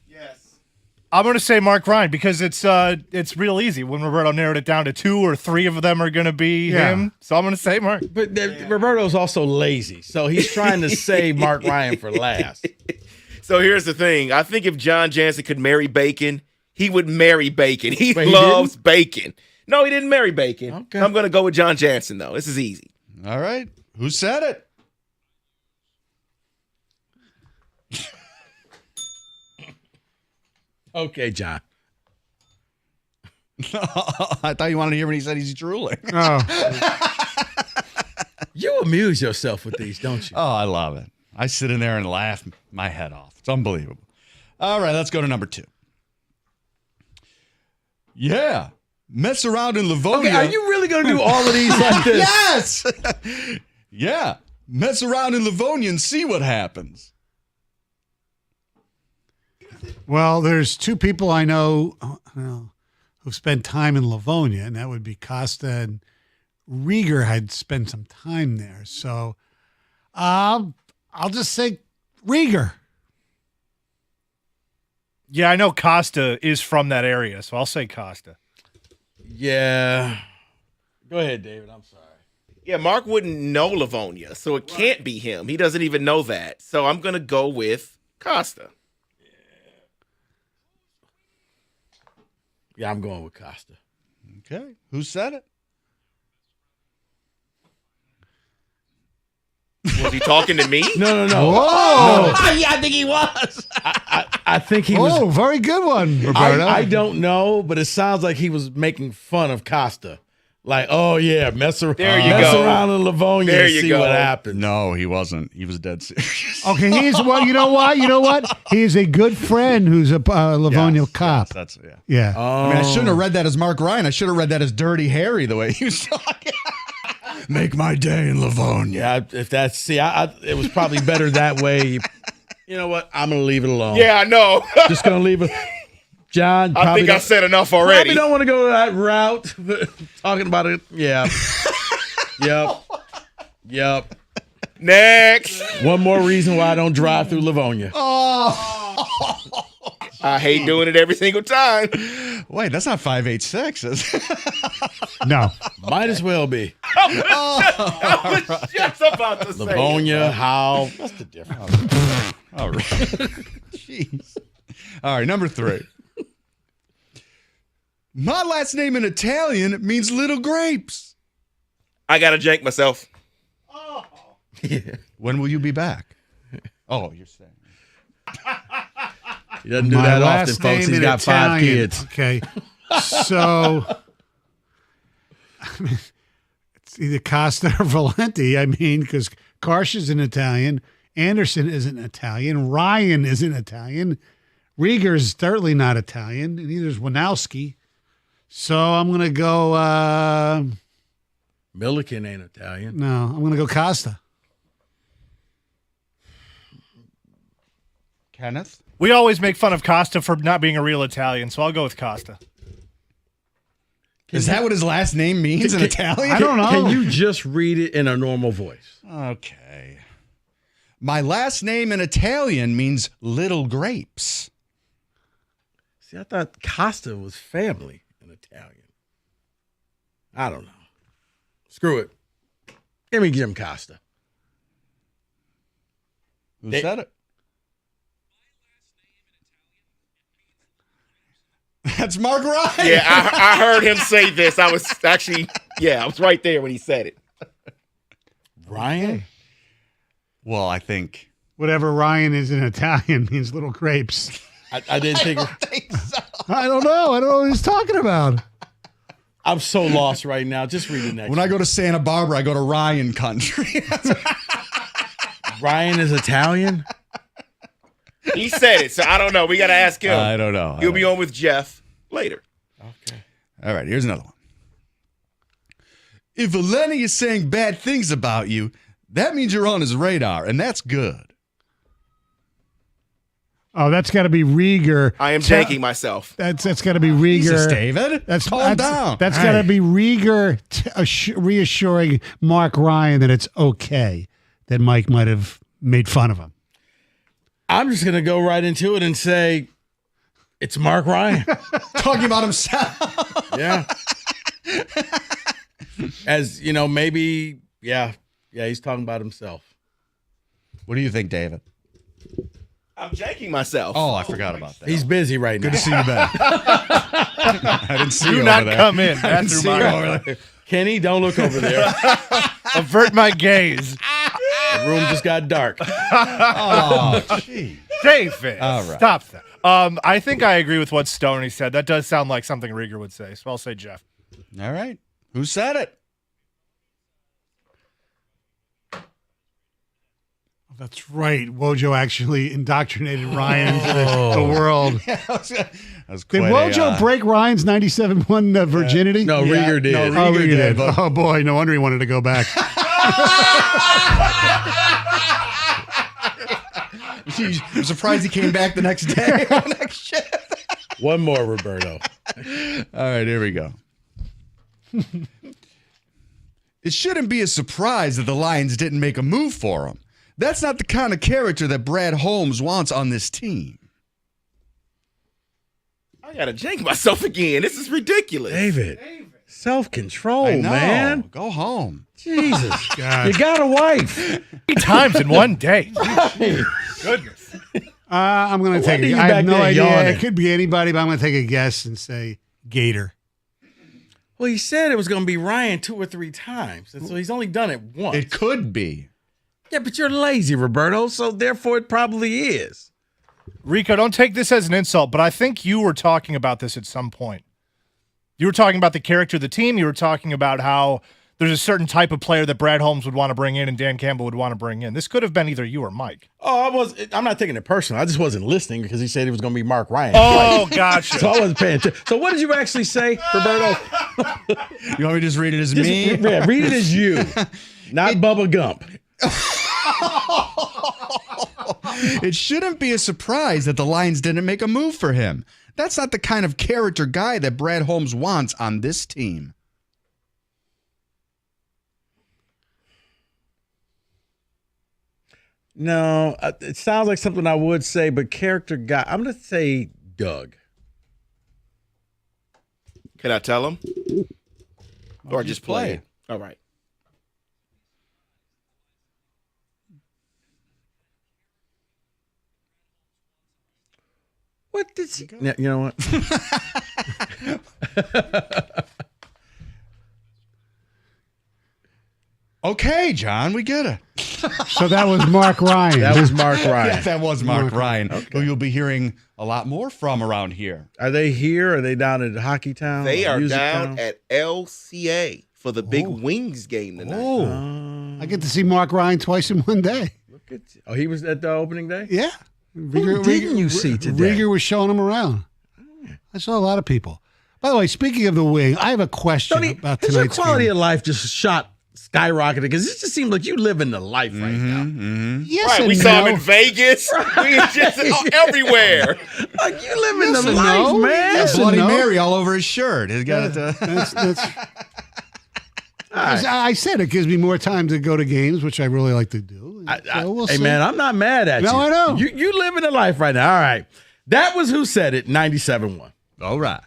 [SPEAKER 4] I'm going to say Mark Ryan because it's real easy. When Roberto narrowed it down to 2 or 3 of them are going to be him, so I'm going to say Mark.
[SPEAKER 1] But Roberto's also lazy, so he's trying to save Mark Ryan for last.
[SPEAKER 3] So here's the thing. I think if John Jansen could marry bacon, he would marry bacon. He
[SPEAKER 1] Wait, he
[SPEAKER 3] loves bacon. No, he didn't marry bacon.
[SPEAKER 1] Okay.
[SPEAKER 3] I'm going to go with John Jansen, though. This is easy.
[SPEAKER 11] All right. Who said it?
[SPEAKER 1] Okay, John.
[SPEAKER 11] I thought you wanted to hear when he said he's drooling.
[SPEAKER 2] Oh.
[SPEAKER 1] You amuse yourself with these, don't you?
[SPEAKER 11] Oh, I love it. I sit in there and laugh my head off. It's unbelievable. All right, let's go to number 2. Yeah. Mess around in Livonia.
[SPEAKER 1] Okay, are you really going to do all of these like this?
[SPEAKER 11] Yes. Yeah. Mess around in Livonia and see what happens.
[SPEAKER 2] Well, there's 2 people I know who've spent time in Livonia, and that would be Costa and Rieger had spent some time there. So I'll just say Rieger.
[SPEAKER 4] Yeah, I know Costa is from that area, so I'll say Costa.
[SPEAKER 1] Yeah. Go ahead, David. I'm sorry.
[SPEAKER 3] Yeah, Mark wouldn't know Livonia, so it can't be him. He doesn't even know that. So I'm going to go with Costa.
[SPEAKER 1] Yeah, I'm going with Costa.
[SPEAKER 11] Okay. Who said it?
[SPEAKER 3] Was he talking to me?
[SPEAKER 1] No.
[SPEAKER 2] Whoa.
[SPEAKER 1] No.
[SPEAKER 9] Yeah, I think he was.
[SPEAKER 1] I think he was.
[SPEAKER 2] Oh, very good one, Roberto.
[SPEAKER 1] I don't know, but it sounds like he was making fun of Costa. Like, oh, yeah, mess around in Livonia and see what happens.
[SPEAKER 11] No, he wasn't. He was dead serious.
[SPEAKER 2] Okay, he's you know what? He is a good friend who's a Livonia cop.
[SPEAKER 11] That's
[SPEAKER 2] Yeah.
[SPEAKER 11] I mean, I shouldn't have read that as Mark Ryan. I should have read that as Dirty Harry the way he was talking. Make my day in Livonia.
[SPEAKER 1] Yeah, if that's it was probably better that way. You know what? I'm gonna leave it alone.
[SPEAKER 3] Yeah, I know.
[SPEAKER 1] Just gonna leave it. John,
[SPEAKER 3] I think I said enough already.
[SPEAKER 1] Probably don't want to go that route. Talking about it. Yeah. Yep.
[SPEAKER 3] Next.
[SPEAKER 1] One more reason why I don't drive through Livonia.
[SPEAKER 11] Oh.
[SPEAKER 3] I hate doing it every single time.
[SPEAKER 11] Wait, that's not 586, is it?
[SPEAKER 2] No.
[SPEAKER 1] Might as well be.
[SPEAKER 3] I was just about to say
[SPEAKER 1] Livonia, how? What's the difference?
[SPEAKER 11] All right. Jeez. All right, number 3. My last name in Italian means little grapes.
[SPEAKER 3] I got to jank myself.
[SPEAKER 1] Yeah.
[SPEAKER 11] When will you be back? Oh, you're saying.
[SPEAKER 1] He doesn't do that often, folks. He's got
[SPEAKER 2] Italian.
[SPEAKER 1] 5 kids.
[SPEAKER 2] Okay. So, I mean, it's either Costa or Valenti. I mean, because Karsh is an Italian. Anderson isn't Italian. Ryan isn't Italian. Rieger's certainly not Italian. And neither is Winowski. So I'm going to go.
[SPEAKER 1] Milliken ain't Italian.
[SPEAKER 2] No, I'm going to go Costa.
[SPEAKER 11] Kenneth?
[SPEAKER 4] We always make fun of Costa for not being a real Italian, so I'll go with Costa.
[SPEAKER 11] Is that what his last name means in Italian?
[SPEAKER 2] I don't know.
[SPEAKER 1] Can you just read it in a normal voice?
[SPEAKER 11] Okay. My last name in Italian means little grapes.
[SPEAKER 1] See, I thought Costa was family in Italian. I don't know. Screw it. Give me Jim Costa.
[SPEAKER 11] Who said it? That's Mark Ryan.
[SPEAKER 3] Yeah, I heard him say this. I was actually, I was right there when he said it.
[SPEAKER 1] Ryan?
[SPEAKER 11] Well, I think.
[SPEAKER 2] Whatever Ryan is in Italian means little grapes.
[SPEAKER 1] I didn't think.
[SPEAKER 11] I think so.
[SPEAKER 2] I don't know. I don't know what he's talking about.
[SPEAKER 1] I'm so lost right now. Just read the next
[SPEAKER 11] When I go to Santa Barbara, I go to Ryan country.
[SPEAKER 1] Ryan is Italian?
[SPEAKER 3] He said it, so I don't know. We got to ask him.
[SPEAKER 11] I don't know.
[SPEAKER 3] He'll be on with Jeff later.
[SPEAKER 1] Okay.
[SPEAKER 11] All right, here's another one. If Valenti is saying bad things about you, that means you're on his radar, and that's good.
[SPEAKER 2] Oh, that's got to be Rieger.
[SPEAKER 3] I am janking myself.
[SPEAKER 2] That's got to be Rieger.
[SPEAKER 11] Jesus, David. Calm down.
[SPEAKER 2] That's got to be Rieger reassuring Mark Ryan that it's okay that Mike might have made fun of him.
[SPEAKER 1] I'm just going to go right into it and say it's Mark Ryan.
[SPEAKER 11] Talking about himself.
[SPEAKER 1] Yeah. As, you know, maybe, he's talking about himself.
[SPEAKER 11] What do you think, David?
[SPEAKER 3] I'm janking myself.
[SPEAKER 11] Oh, I forgot about that.
[SPEAKER 1] He's busy right now.
[SPEAKER 11] Good to see you back. I didn't see you over
[SPEAKER 4] not
[SPEAKER 11] there.
[SPEAKER 4] come in.
[SPEAKER 11] I didn't see you over there.
[SPEAKER 1] Kenny, don't look over there.
[SPEAKER 4] Avert my gaze.
[SPEAKER 1] The room just got dark.
[SPEAKER 11] Oh, gee.
[SPEAKER 4] David,
[SPEAKER 11] All right.
[SPEAKER 4] stop that. I think I agree with what Stoney said. That does sound like something Rieger would say, so I'll say Jeff.
[SPEAKER 11] All right. Who said it?
[SPEAKER 2] That's right. Wojo actually indoctrinated Ryan into the world.
[SPEAKER 11] Yeah, that was
[SPEAKER 2] Did Wojo break Ryan's 97-1 virginity?
[SPEAKER 1] No, Rieger did.
[SPEAKER 11] No,
[SPEAKER 2] Rieger did.
[SPEAKER 11] but-
[SPEAKER 2] Oh, boy. No wonder he wanted to go back.
[SPEAKER 11] I'm surprised he came back the next day. Next shift.
[SPEAKER 1] One more, Roberto.
[SPEAKER 11] All right, here we go. It shouldn't be a surprise that the Lions didn't make a move for him. That's not the kind of character that Brad Holmes wants on this team.
[SPEAKER 3] I gotta jinx myself again. This is ridiculous.
[SPEAKER 1] David. Self-control,
[SPEAKER 11] I know.
[SPEAKER 1] man.
[SPEAKER 11] Go home.
[SPEAKER 1] Jesus. God. You got a wife.
[SPEAKER 4] 3 times in one day. Goodness.
[SPEAKER 2] I'm going to take
[SPEAKER 1] When
[SPEAKER 2] it.
[SPEAKER 1] are you
[SPEAKER 2] I have
[SPEAKER 1] back
[SPEAKER 2] no
[SPEAKER 1] there
[SPEAKER 2] idea.
[SPEAKER 1] yawning?
[SPEAKER 2] It could be anybody, but I'm going to take a guess and say Gator.
[SPEAKER 1] Well, he said it was going to be Ryan 2 or 3 times, and so he's only done it once.
[SPEAKER 11] It could be.
[SPEAKER 1] Yeah, but you're lazy, Roberto, so therefore it probably is.
[SPEAKER 4] Rico, don't take this as an insult, but I think you were talking about this at some point. You were talking about the character of the team. You were talking about how there's a certain type of player that Brad Holmes would want to bring in and Dan Campbell would want to bring in. This could have been either you or Mike.
[SPEAKER 1] Oh, I'm not taking it personal. I just wasn't listening because he said it was going to be Mark Ryan.
[SPEAKER 4] Oh, gotcha.
[SPEAKER 1] So I wasn't paying attention. So what did you actually say, Roberto?
[SPEAKER 11] You want me to just read it as me?
[SPEAKER 1] Yeah, read it as you, not Bubba Gump.
[SPEAKER 11] It shouldn't be a surprise that the Lions didn't make a move for him. That's not the kind of character guy that Brad Holmes wants on this team.
[SPEAKER 1] No, it sounds like something I would say, but character guy. I'm going to say Doug.
[SPEAKER 3] Can I tell him? Or just play it?
[SPEAKER 11] it.
[SPEAKER 3] All right.
[SPEAKER 1] What did she? You know what?
[SPEAKER 11] Okay, John, we get it.
[SPEAKER 2] So that was Mark Ryan.
[SPEAKER 1] That was Mark Ryan.
[SPEAKER 11] Yeah, that was Mark Ryan, who you'll be hearing a lot more from around here.
[SPEAKER 1] Are they here? Or are they down at Hockey Town?
[SPEAKER 3] They are
[SPEAKER 1] Music
[SPEAKER 3] down
[SPEAKER 1] Town?
[SPEAKER 3] at LCA for the big Wings game tonight.
[SPEAKER 2] Oh, I get to see Mark Ryan twice in one day.
[SPEAKER 1] Look at you. Oh, he was at the opening day?
[SPEAKER 2] Yeah.
[SPEAKER 1] Who didn't you see today?
[SPEAKER 2] Rieger was showing him around. I saw a lot of people. By the way, speaking of the wing, I have a question about
[SPEAKER 1] has your
[SPEAKER 2] tonight's
[SPEAKER 1] quality
[SPEAKER 2] game.
[SPEAKER 1] of life just skyrocketed? Because it just seems like you live in the life right now.
[SPEAKER 2] Yes,
[SPEAKER 3] Right,
[SPEAKER 2] and
[SPEAKER 3] we saw
[SPEAKER 2] no.
[SPEAKER 3] him in Vegas. We just everywhere.
[SPEAKER 1] Like you live in
[SPEAKER 2] Yes
[SPEAKER 1] the
[SPEAKER 2] and
[SPEAKER 1] life,
[SPEAKER 2] no.
[SPEAKER 1] man.
[SPEAKER 2] Yes and
[SPEAKER 11] Bloody
[SPEAKER 2] no.
[SPEAKER 11] Mary all over his shirt. He's got
[SPEAKER 2] That's I said it gives me more time to go to games, which I really like to do. So we'll
[SPEAKER 1] Hey,
[SPEAKER 2] see.
[SPEAKER 1] man, I'm not mad at you.
[SPEAKER 2] No, I know.
[SPEAKER 1] You live in the life right now. All right. That was Who Said It, 97.1.
[SPEAKER 11] All right.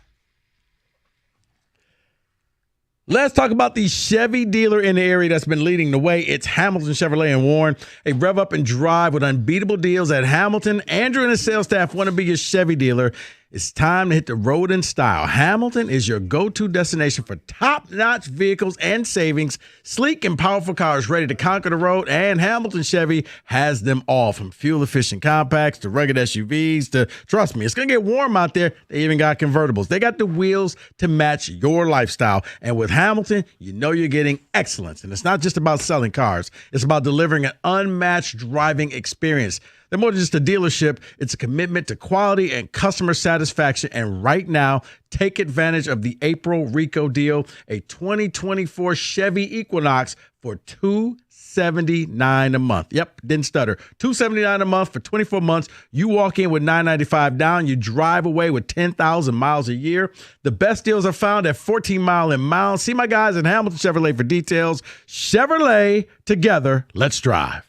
[SPEAKER 1] Let's talk about the Chevy dealer in the area that's been leading the way. It's Hamilton Chevrolet in Warren. Hey, rev up and drive with unbeatable deals at Hamilton. Andrew and his sales staff want to be your Chevy dealer. It's time to hit the road in style. Hamilton is your go-to destination for top-notch vehicles and savings. Sleek and powerful cars ready to conquer the road, and Hamilton Chevy has them all, from fuel-efficient compacts to rugged SUVs to, trust me, it's going to get warm out there. They even got convertibles. They got the wheels to match your lifestyle. And with Hamilton, you know you're getting excellence. And it's not just about selling cars. It's about delivering an unmatched driving experience. They're more than just a dealership. It's a commitment to quality and customer satisfaction. And right now, take advantage of the April Rico deal, a 2024 Chevy Equinox for $279 a month. Yep, didn't stutter. $279 a month for 24 months. You walk in with $995 down. You drive away with 10,000 miles a year. The best deals are found at 14 Mile and Miles. See my guys at Hamilton Chevrolet for details. Chevrolet, together, let's drive.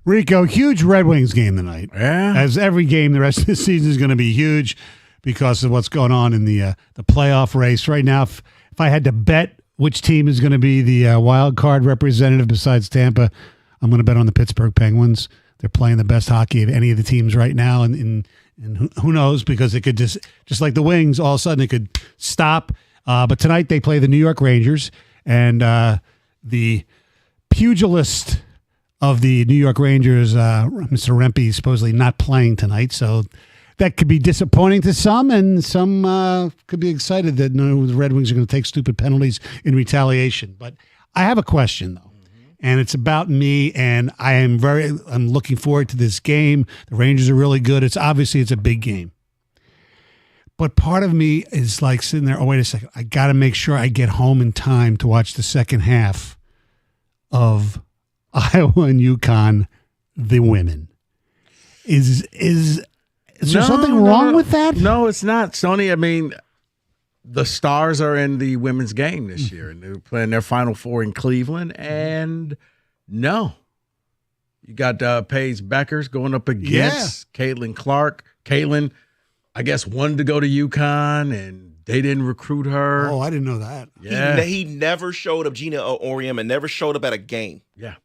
[SPEAKER 2] Rico, huge Red Wings game tonight.
[SPEAKER 1] Yeah.
[SPEAKER 2] As every game the rest of the season is going to be huge because of what's going on in the playoff race. Right now, if I had to bet which team is going to be the wild card representative besides Tampa, I'm going to bet on the Pittsburgh Penguins. They're playing the best hockey of any of the teams right now, and who knows, because it could just like the Wings, all of a sudden it could stop. But tonight they play the New York Rangers, and the pugilist of the New York Rangers, Mr. Rempe, is supposedly not playing tonight, so that could be disappointing to some, and some could be excited that the Red Wings are going to take stupid penalties in retaliation. But I have a question, though. And it's about me, and I'm looking forward to this game. The Rangers are really good. It's a big game. But part of me is like sitting there, oh, wait a second. I got to make sure I get home in time to watch the second half of Iowa and UConn, the women. Is there something wrong with that?
[SPEAKER 1] No, it's not, Sony. I mean, the Stars are in the women's game this year, and they're playing their Final Four in Cleveland. And no, you got Paige Beckers going up against Caitlin Clark. Caitlin, I guess, wanted to go to UConn, and they didn't recruit her.
[SPEAKER 2] Oh, I didn't know that.
[SPEAKER 1] Yeah.
[SPEAKER 3] He never showed up, Gina Oriema never showed up at a game.
[SPEAKER 1] Yeah.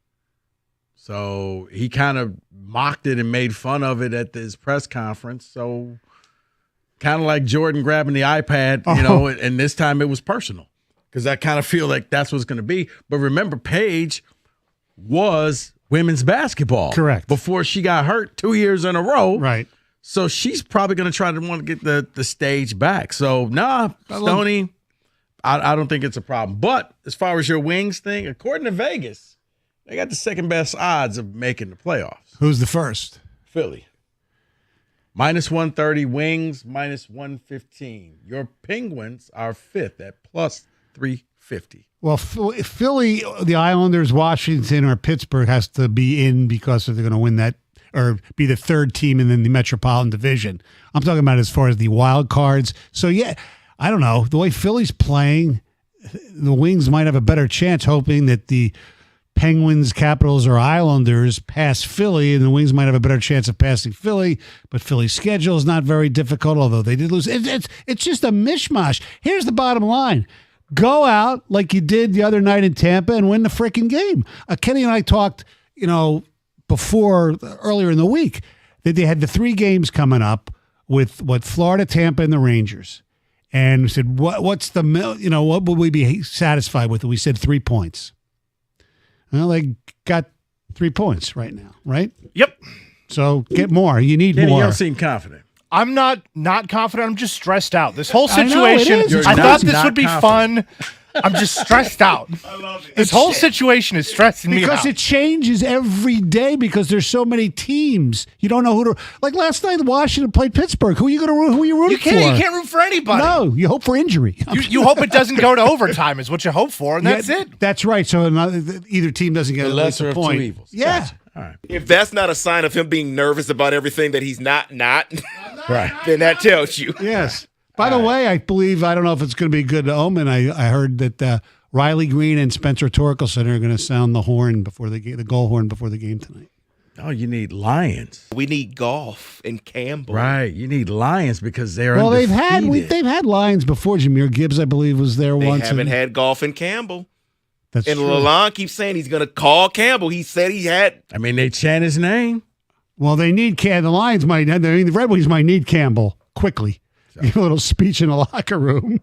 [SPEAKER 1] So he kind of mocked it and made fun of it at his press conference. So kind of like Jordan grabbing the iPad, and this time it was personal, because I kind of feel like that's what's going to be. But remember, Paige was women's basketball.
[SPEAKER 2] Correct.
[SPEAKER 1] Before she got hurt 2 years in a row.
[SPEAKER 2] Right.
[SPEAKER 1] So she's probably going to try to want to get the stage back. So, Stoney, I don't think it's a problem. But as far as your Wings thing, according to Vegas, they got the second best odds of making the playoffs.
[SPEAKER 2] Who's the first?
[SPEAKER 1] Philly. -130, Wings -115. Your Penguins are fifth at +350.
[SPEAKER 2] Well, Philly, the Islanders, Washington, or Pittsburgh has to be in because they're going to win that or be the third team in the Metropolitan Division. I'm talking about as far as the wild cards. So, yeah, I don't know. The way Philly's playing, the Wings might have a better chance, hoping that the Penguins, Capitals, or Islanders pass Philly, and the Wings might have a better chance of passing Philly, but Philly's schedule is not very difficult, although they did lose. It's just a mishmash. Here's the bottom line. Go out like you did the other night in Tampa and win the freaking game. Kenny and I talked, earlier in the week, that they had the 3 games coming up with Florida, Tampa, and the Rangers. And we said, what would we be satisfied with? And we said 3 points. Well, they got 3 points right now, right?
[SPEAKER 4] Yep.
[SPEAKER 2] So get more. You need more.
[SPEAKER 1] You don't seem confident.
[SPEAKER 4] I'm not confident. I'm just stressed out. This whole situation,
[SPEAKER 2] I
[SPEAKER 4] thought this would be fun. I'm just stressed out. I love it. This whole situation is stressing me out.
[SPEAKER 2] Because it changes every day because there's so many teams. You don't know who to. Like last night, Washington played Pittsburgh. Who are you going to root? Who are you rooting for?
[SPEAKER 4] You can't root for anybody.
[SPEAKER 2] No, you hope for injury.
[SPEAKER 4] You hope it doesn't go to overtime is what you hope for, and that's it.
[SPEAKER 2] That's right. So either team doesn't get
[SPEAKER 1] the lesser of
[SPEAKER 2] point.
[SPEAKER 1] 2 evils.
[SPEAKER 2] Yeah.
[SPEAKER 1] Gotcha. All right.
[SPEAKER 3] If that's not a sign of him being nervous about everything that he's not,
[SPEAKER 1] right,
[SPEAKER 3] then that tells you.
[SPEAKER 2] Yes. By the way, I don't know if it's going to be a good omen. I heard that Riley Green and Spencer Torkelson are going to sound the horn before the goal horn before the game tonight.
[SPEAKER 1] Oh, you need Lions.
[SPEAKER 3] We need Golf and Campbell.
[SPEAKER 1] Right. You need Lions because they're
[SPEAKER 2] undefeated. They've had Lions before. Jameer Gibbs, I believe, was there once.
[SPEAKER 3] They haven't had Golf and Campbell.
[SPEAKER 2] That's
[SPEAKER 3] and
[SPEAKER 2] true.
[SPEAKER 3] Lalonde keeps saying he's going to call Campbell. He said he had.
[SPEAKER 1] I mean, they chant his name.
[SPEAKER 2] Well, they need the Lions might. The Red Wings might need Campbell quickly. So. Give a little speech in the locker room.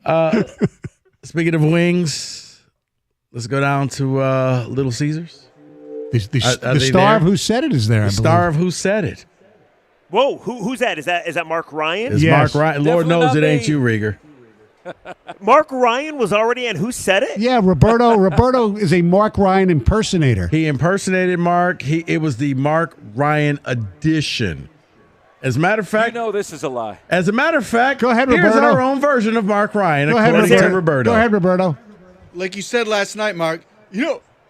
[SPEAKER 1] Speaking of wings, let's go down to Little Caesars.
[SPEAKER 2] The star of Who Said It is there.
[SPEAKER 1] The star of Who Said It.
[SPEAKER 12] Whoa, who's that? Is that Mark Ryan?
[SPEAKER 1] It's Mark Ryan. Lord knows it ain't you, Rieger.
[SPEAKER 12] Mark Ryan was already on Who Said It?
[SPEAKER 2] Yeah, Roberto is a Mark Ryan impersonator.
[SPEAKER 1] He impersonated Mark. It was the Mark Ryan edition. As a matter of fact,
[SPEAKER 12] this is a lie.
[SPEAKER 1] As a matter of fact,
[SPEAKER 2] go ahead, Roberto.
[SPEAKER 1] Here's our own version of Mark Ryan.
[SPEAKER 2] Go ahead,
[SPEAKER 1] Roberto.
[SPEAKER 2] Go ahead, Roberto.
[SPEAKER 11] Like you said last night, Mark.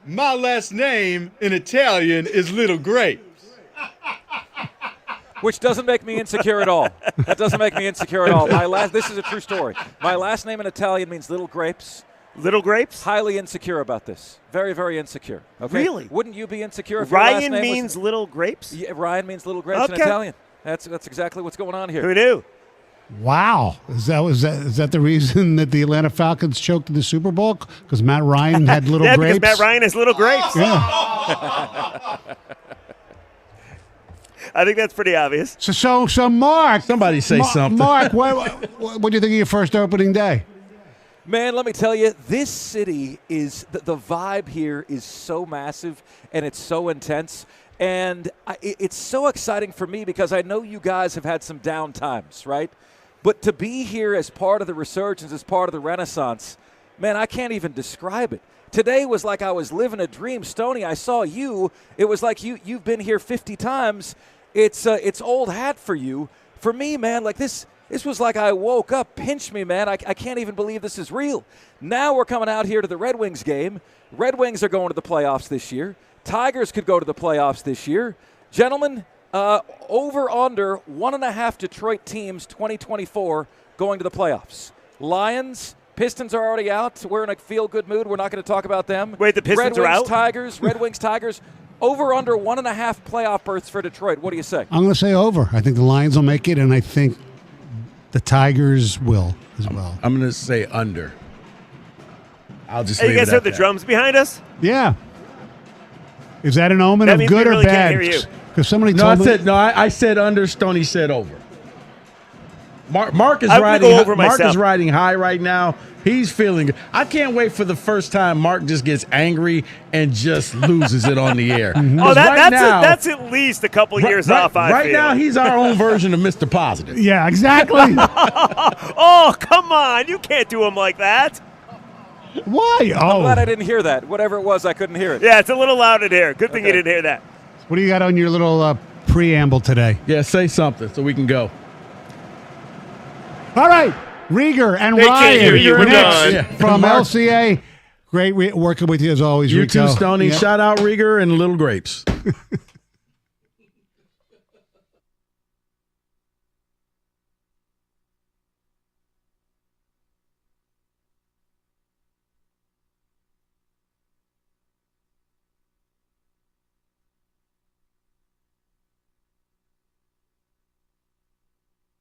[SPEAKER 11] My last name in Italian is Little Grapes.
[SPEAKER 13] Which doesn't make me insecure at all. That doesn't make me insecure at all. This is a true story. My last name in Italian means little grapes,
[SPEAKER 12] Little Grapes?
[SPEAKER 13] Highly insecure about this. Very, very insecure. Okay?
[SPEAKER 12] Really?
[SPEAKER 13] Wouldn't you be insecure if your last
[SPEAKER 12] Ryan
[SPEAKER 13] name
[SPEAKER 12] means
[SPEAKER 13] was,
[SPEAKER 12] Little Grapes?
[SPEAKER 13] Yeah, Ryan means little grapes in Italian. That's exactly what's going on here.
[SPEAKER 12] Who knew?
[SPEAKER 2] Wow. Is that the reason that the Atlanta Falcons choked in the Super Bowl? Because Matt Ryan had little
[SPEAKER 12] yeah,
[SPEAKER 2] grapes?
[SPEAKER 12] because Matt Ryan has little grapes.
[SPEAKER 2] Yeah.
[SPEAKER 12] I think that's pretty obvious.
[SPEAKER 2] So Mark.
[SPEAKER 1] Somebody say something.
[SPEAKER 2] Mark, what do you think of your first opening day?
[SPEAKER 13] Man, let me tell you, this city is the vibe here is so massive and it's so intense. And it's so exciting for me because I know you guys have had some down times, right? But to be here as part of the resurgence, as part of the renaissance, man, I can't even describe it. Today was like I was living a dream. Stoney, I saw you. It was like you've been here 50 times. It's old hat for you. For me, man, like this was like I woke up, pinch me, man. I can't even believe this is real. Now we're coming out here to the Red Wings game. Red Wings are going to the playoffs this year. Tigers could go to the playoffs this year. Gentlemen, over under 1.5 Detroit teams 2024 going to the playoffs. Lions, Pistons are already out. We're in a feel-good mood. We're not going to talk about them.
[SPEAKER 12] Wait, the Pistons
[SPEAKER 13] are
[SPEAKER 12] out?
[SPEAKER 13] Red Wings, Tigers. Over under 1.5 playoff berths for Detroit. What do you say?
[SPEAKER 2] I'm going to say over. I think the Lions will make it, and I think the Tigers will as well.
[SPEAKER 1] I'm going to say under. I'll just
[SPEAKER 12] Hey, you guys heard the drums behind us?
[SPEAKER 2] Yeah. Is that an omen
[SPEAKER 12] That
[SPEAKER 2] of
[SPEAKER 12] means
[SPEAKER 2] good
[SPEAKER 12] we really
[SPEAKER 2] or bad?
[SPEAKER 12] can't hear you.
[SPEAKER 2] Because somebody
[SPEAKER 1] No,
[SPEAKER 2] told me.
[SPEAKER 1] I said under. Stoney said over. Mark is
[SPEAKER 12] I'm gonna
[SPEAKER 1] riding.
[SPEAKER 12] go over
[SPEAKER 1] Mark
[SPEAKER 12] myself.
[SPEAKER 1] is riding high right now. He's feeling good. I can't wait for the first time Mark just gets angry and just loses it on the air.
[SPEAKER 12] Oh, that's at least a couple years off, I
[SPEAKER 1] Right
[SPEAKER 12] feel.
[SPEAKER 1] now, he's our own version of Mr. Positive.
[SPEAKER 2] Yeah, exactly.
[SPEAKER 12] Oh, come on. You can't do him like that.
[SPEAKER 2] Why?
[SPEAKER 13] I'm glad I didn't hear that. Whatever it was, I couldn't hear it.
[SPEAKER 12] Yeah, it's a little loud in here. Good thing you didn't hear that.
[SPEAKER 2] What do you got on your little preamble today?
[SPEAKER 1] Yeah, say something so we can go.
[SPEAKER 2] All right. Rieger and
[SPEAKER 12] They
[SPEAKER 2] Ryan
[SPEAKER 12] can't hear you. We're
[SPEAKER 2] next
[SPEAKER 12] done.
[SPEAKER 2] from
[SPEAKER 1] Mark.
[SPEAKER 2] LCA. Great working with you as always,
[SPEAKER 1] You
[SPEAKER 2] Rico.
[SPEAKER 1] too, Stoney.
[SPEAKER 2] Yep.
[SPEAKER 1] Shout out Rieger and Little Grapes.